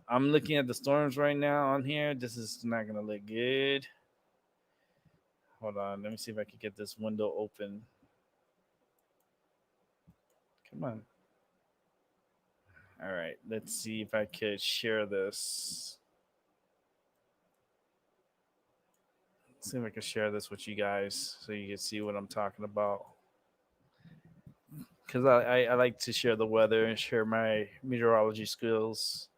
I'm looking at the storms right now on here, this is not gonna look good. Hold on, let me see if I can get this window open. Come on. All right, let's see if I could share this. See if I can share this with you guys so you can see what I'm talking about. Because I like to share the weather and share my meteorology skills.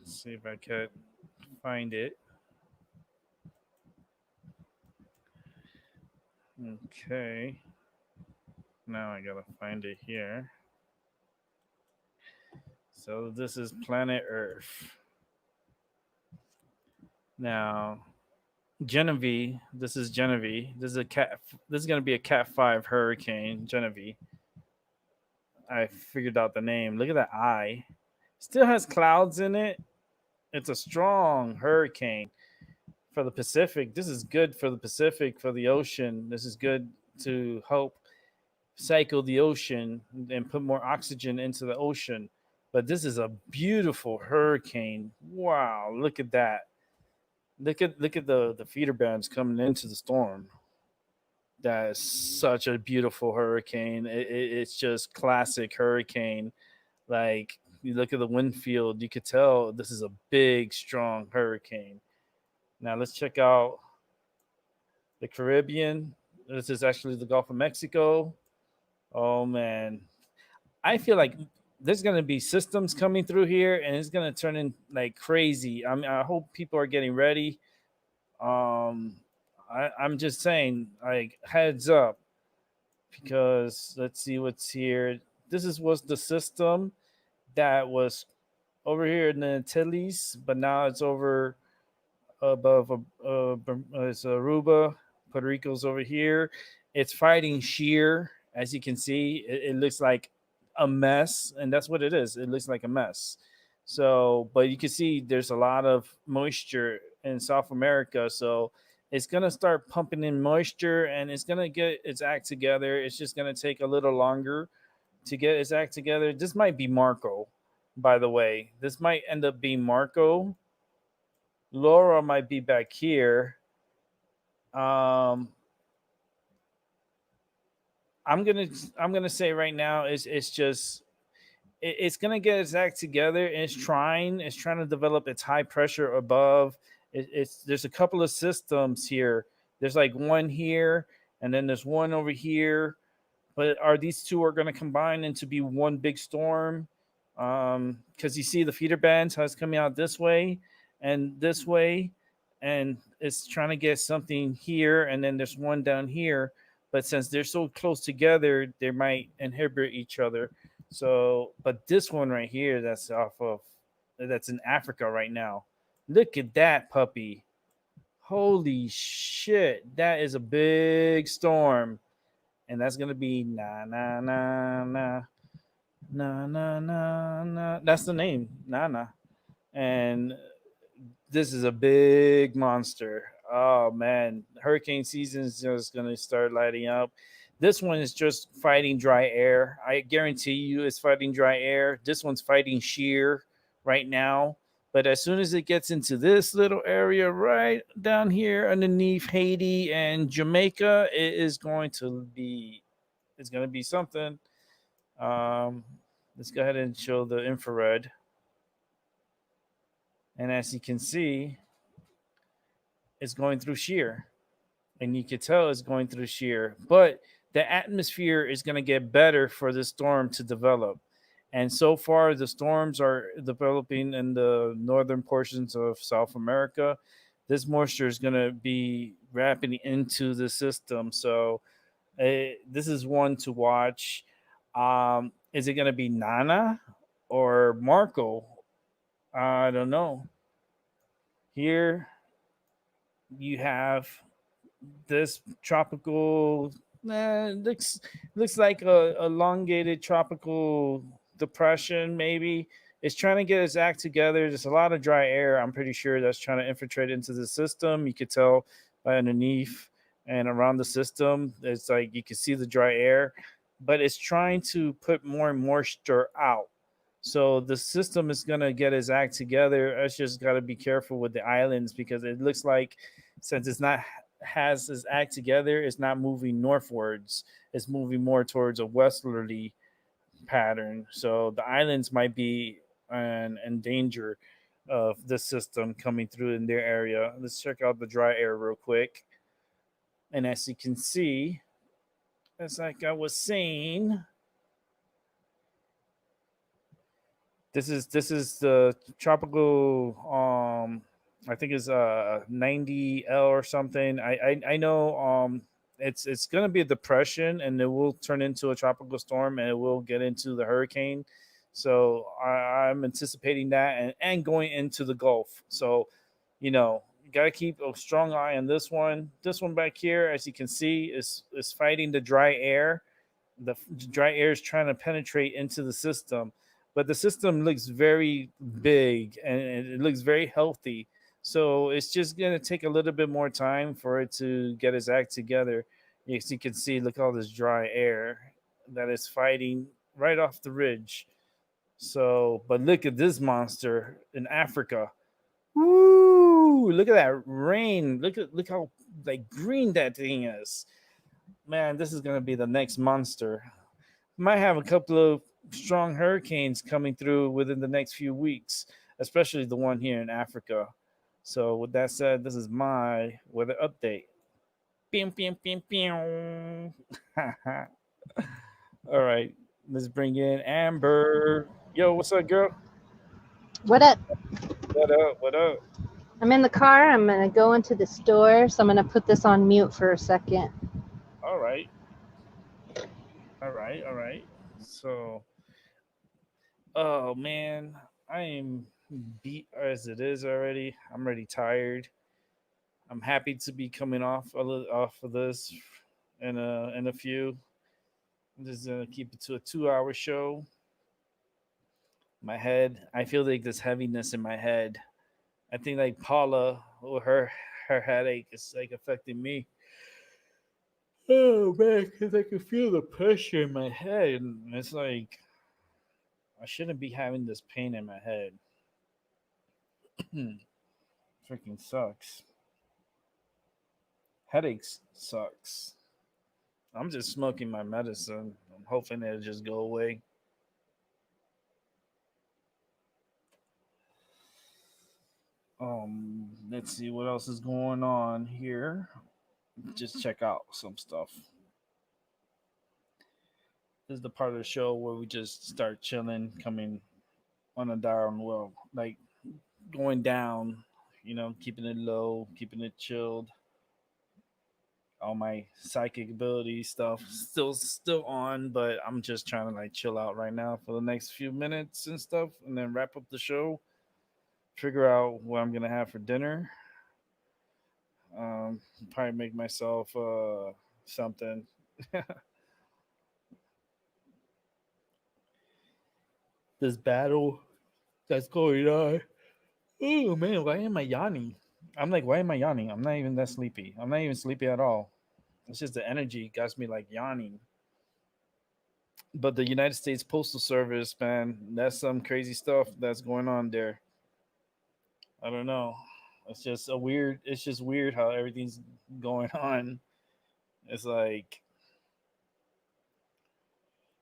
see if I could find it. Okay. Now I gotta find it here. So this is planet Earth. Now, Genevieve. This is Genevieve. This is a cat. This is gonna be a Cat 5 hurricane. Genevieve. I figured out the name. Look at that eye. Still has clouds in it. It's a strong hurricane for the Pacific. This is good for the Pacific, for the ocean. This is good to help cycle the ocean and put more oxygen into the ocean. But this is a beautiful hurricane. Wow, look at that. Look at the feeder bands coming into the storm. That is such a beautiful hurricane. It's just classic hurricane. Like you look at the wind field, you could tell this is a big, strong hurricane. Now let's check out the Caribbean. This is actually the Gulf of Mexico. Oh man, I feel like there's gonna be systems coming through here, and it's gonna turn in like crazy. I mean, I hope people are getting ready. Um, I'm just saying, like heads up, because let's see what's here. This is was the system that was over here in the Antilles, but now it's over above it's Aruba. Puerto Rico's over here. It's fighting shear. As you can see, it looks like a mess, and that's what it is. It looks like a mess. So, but you can see there's a lot of moisture in South America. So it's gonna start pumping in moisture, and it's gonna get its act together. It's just gonna take a little longer to get its act together. This might be Marco, by the way. This might end up being Marco. Laura might be back here. Um, I'm gonna I'm gonna say right now it's just it's gonna get its act together. And it's trying to develop its high pressure above. It's there's a couple of systems here. There's like one here, and then there's one over here. But are these two are going to combine into be one big storm? Because you see the feeder bands how it's coming out this way, and it's trying to get something here, and then there's one down here. But since they're so close together, they might inhibit each other. So, but this one right here, that's in Africa right now. Look at that puppy! Holy shit, that is a big storm, and that's gonna be na na na na na na na na. That's the name, Nana. And this is a big monster. Oh man, hurricane season is just gonna start lighting up. This one is just fighting dry air. I guarantee you, it's fighting dry air. This one's fighting shear right now. But as soon as it gets into this little area right down here underneath Haiti and Jamaica, it is going to be it's going to be something. Um, let's go ahead and show the infrared. And as you can see, it's going through shear. And you can tell it's going through shear. But the atmosphere is going to get better for the storm to develop. And so far, the storms are developing in the northern portions of South America. This moisture is going to be wrapping into the system. So this is one to watch. Is it going to be Nana or Marco? I don't know. Here you have this tropical. Looks like a elongated tropical depression. Maybe it's trying to get its act together. There's a lot of dry air. I'm pretty sure that's trying to infiltrate into the system. You could tell by underneath and around the system. It's like you can see the dry air, but it's trying to put more moisture out. So the system is gonna get its act together. It's just got to be careful with the islands because it looks like since it's not has its act together, it's not moving northwards. It's moving more towards a westerly pattern. So the islands might be in danger of this system coming through in their area. Let's check out the dry air real quick. And as you can see, as like I was saying, This is the tropical. I think it's 90L or something. I know. It's gonna be a depression, and it will turn into a tropical storm, and it will get into the hurricane. So I'm anticipating that, and going into the Gulf. So, you got to keep a strong eye on this one. This one back here, as you can see, is fighting the dry air. The dry air is trying to penetrate into the system, but the system looks very big, and it looks very healthy. So it's just going to take a little bit more time for it to get its act together. As you can see, look at all this dry air that is fighting right off the ridge. So, but look at this monster in Africa. Woo! Look at that rain. Look how like green that thing is. Man, this is gonna be the next monster. Might have a couple of strong hurricanes coming through within the next few weeks, especially the one here in Africa. So, with that said, this is my weather update. Pew, pew, pew, pew. All right, let's bring in Amber. Yo, what's up, girl? What up? What up? What up? I'm in the car. I'm going to go into the store. So I'm going to put this on mute for a second. All right, all right, all right. So, oh man, I am beat as it is already. I'm already tired. I'm happy to be coming off of this in a few. I'm just gonna keep it to a 2 hour show. My head, I feel like this heaviness in my head. I think like Paula or her headache is like affecting me. Oh man, because I can feel the pressure in my head, and it's like I shouldn't be having this pain in my head. Freaking sucks. Headaches sucks. I'm just smoking my medicine. I'm hoping it'll just go away. Let's see what else is going on here. Just check out some stuff. This is the part of the show where we just start chilling, coming on a down well, like going down, keeping it low, keeping it chilled. All my psychic ability stuff still on, but I'm just trying to like chill out right now for the next few minutes and stuff, and then wrap up the show. Figure out what I'm gonna have for dinner. Probably make myself something. This battle that's going on. Oh man, why am I yawning? I'm like, why am I yawning? I'm not even that sleepy. I'm not even sleepy at all. It's just the energy got me like yawning. But the United States Postal Service, man, that's some crazy stuff that's going on there. I don't know. It's just a weird. It's just weird how everything's going on. It's like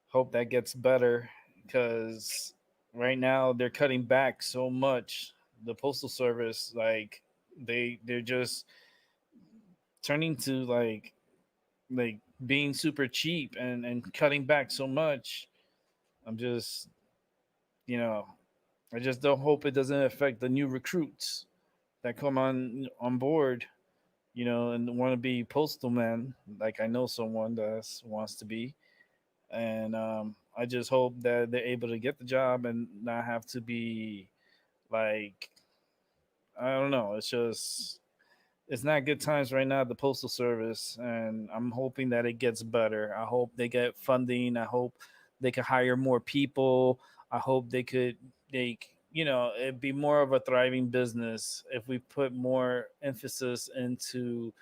hope that gets better because right now they're cutting back so much. The Postal Service, like they're just turning to like being super cheap and cutting back so much. I'm just you know I just don't hope it doesn't affect the new recruits that come on board, and want to be postal men. Like I know someone that wants to be, and I just hope that they're able to get the job and not have to be like I don't know. It's not good times right now at the postal service, and I'm hoping that it gets better. I hope they get funding. I hope they can hire more people. I hope it'd be more of a thriving business if we put more emphasis into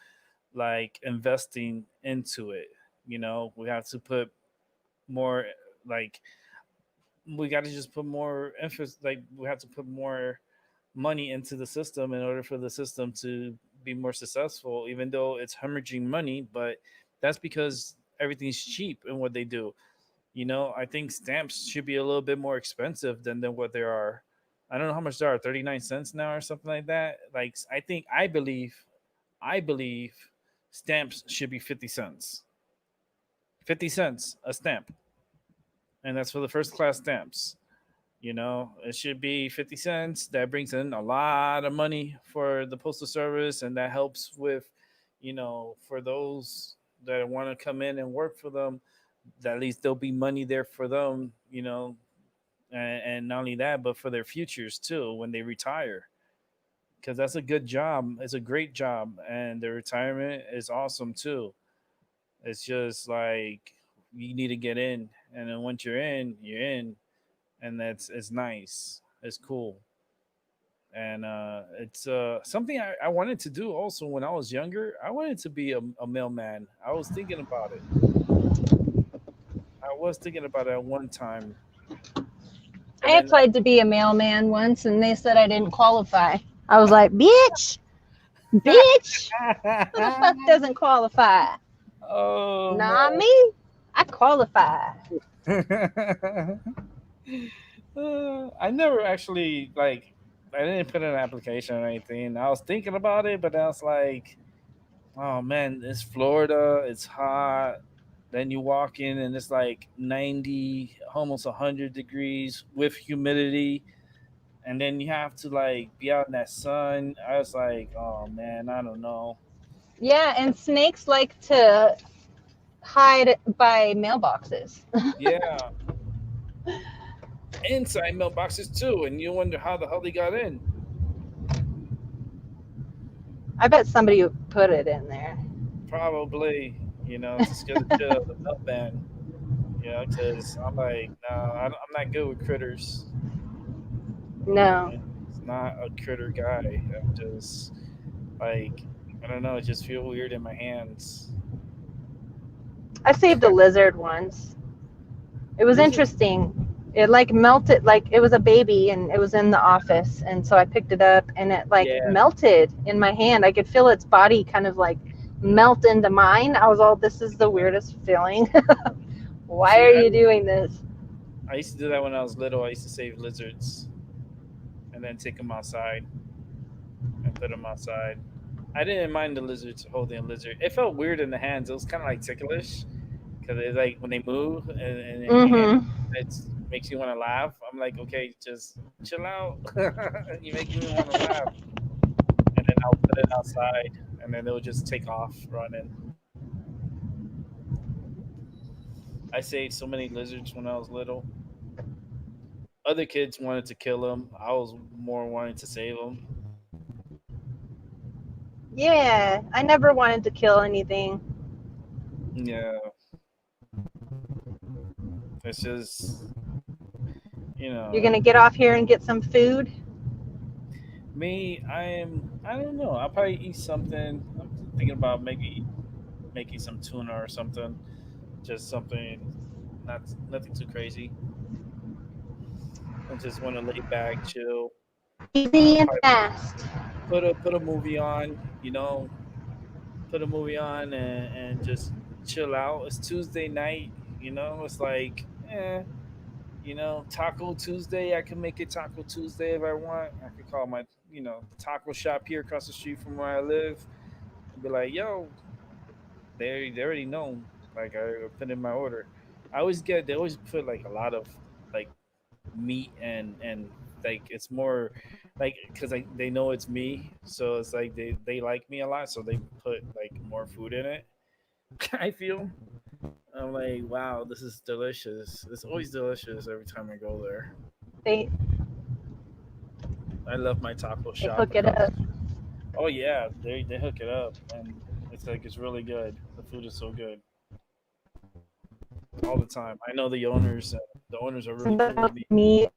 like investing into it. We have to put more like we got to just put more emphasis. Like we have to put more money into the system in order for the system to be more successful, even though it's hemorrhaging money. But that's because everything's cheap in what they do. I think stamps should be a little bit more expensive than what they are. I don't know how much they are, 39 cents now or something like that. Like I believe stamps should be 50 cents. 50 cents a stamp. And that's for the first class stamps. It should be 50 cents. That brings in a lot of money for the postal service, and that helps with, for those that want to come in and work for them, at least there'll be money there for them, and not only that, but for their futures too when they retire. Because that's a good job. It's a great job, and the retirement is awesome too. It's just like you need to get in, and then once you're in, and that's it's nice. It's cool, and it's something I wanted to do also when I was younger. I wanted to be a mailman. I was thinking about it. I was thinking about it at one time, but I then applied to be a mailman once and they said I didn't qualify. I was like, bitch, bitch, who the fuck doesn't qualify? oh Not me. I qualify. man. I never actually like. I didn't put in an application or anything. I was thinking about it, but I was like, "Oh man, it's Florida. It's hot." Then you walk in and it's like 90, almost 100 degrees with humidity, and then you have to like be out in that sun. I was like, "Oh man, I don't know." Yeah, and snakes like to hide by mailboxes. Yeah, inside mailboxes too, and you wonder how the hell they got in. I bet somebody put it in there. Probably, to scare the shit out of the milkman. Because I'm like, no, I'm not good with critters. No. I'm just not a critter guy. I'm just like, I don't know, it just feel weird in my hands. I saved a lizard once. It was Lizard, interesting. It like melted, like it was a baby and it was in the office. And so I picked it up and it like yeah, melted in my hand. I could feel its body kind of like melt into mine. I was all, this is the yeah. weirdest feeling. Why See, are you doing this? I used to do that when I was little. I used to save lizards and then take them outside and put them outside. I didn't mind the lizards holding a lizard. It felt weird in the hands. It was kind of like ticklish because it's like when they move and in your hand, Mm-hmm. it makes you want to laugh. I'm like, okay, just chill out. You make me want to laugh, and then I'll put it outside, and then they'll just take off running. I saved so many lizards when I was little. Other kids wanted to kill them. I was more wanting to save them. Yeah, I never wanted to kill anything. Yeah, it's just you You're know gonna get off here and get some food? me. I don't know. I'll probably eat something. I'm thinking about maybe making some tuna or something. Just something, not nothing too crazy. I just want to lay back, chill. Easy and Probably fast. put a movie on. Put a movie on and just chill out. It's Tuesday night. It's like, Taco Tuesday. I can make it Taco Tuesday if I want. I could call my, the taco shop here across the street from where I live and be like, yo, they already know. Like I put in my order. They always put like a lot of like meat and like it's more like because they know it's me, so it's like they like me a lot, so they put like more food in it. I feel I'm like, wow, this is delicious. It's always delicious every time I go there. They I love my taco they shop hook it across the up. street. Oh yeah, they hook it up, and it's like it's really good. The food is so good all the time. I know the owners. The owners are really cool with me. Me,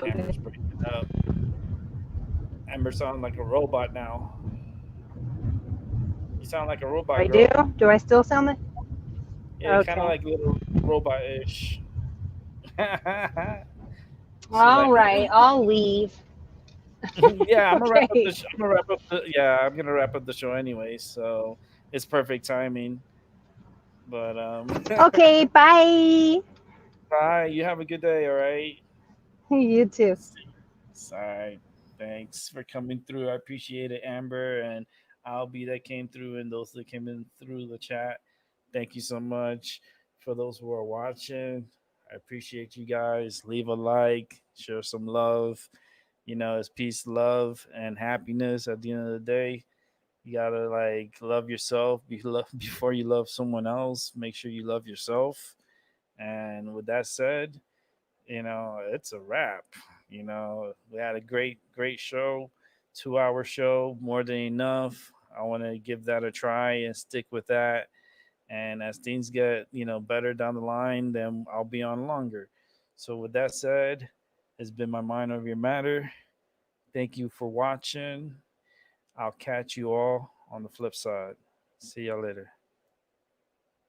Amber's breaking up. Amber sounds like a robot now. You sound like a robot I do. girl. Do I still sound like? Yeah, kind of Okay. like a little robot-ish. She's All like, right. I'll leave. yeah, I'm gonna wrap up Okay. the. I'm gonna wrap up the. Yeah, I'm gonna wrap up the show anyway, so it's perfect timing. But Okay. Bye. bye. You have a good day. All right. You too. All right. Thanks for coming through. I appreciate it, Amber, and Albie that came through, and those that came in through the chat. Thank you so much for those who are watching. I appreciate you guys. Leave a like, share some love. It's peace, love, and happiness at the end of the day. You gotta like love yourself before you love someone else. Make sure you love yourself. And with that said, it's a wrap. We had a great show, 2 hour show, more than enough. I want to give that a try and stick with that. And as things get, better down the line, then I'll be on longer. So with that said, it's been my mind over your matter. Thank you for watching. I'll catch you all on the flip side. See y'all later.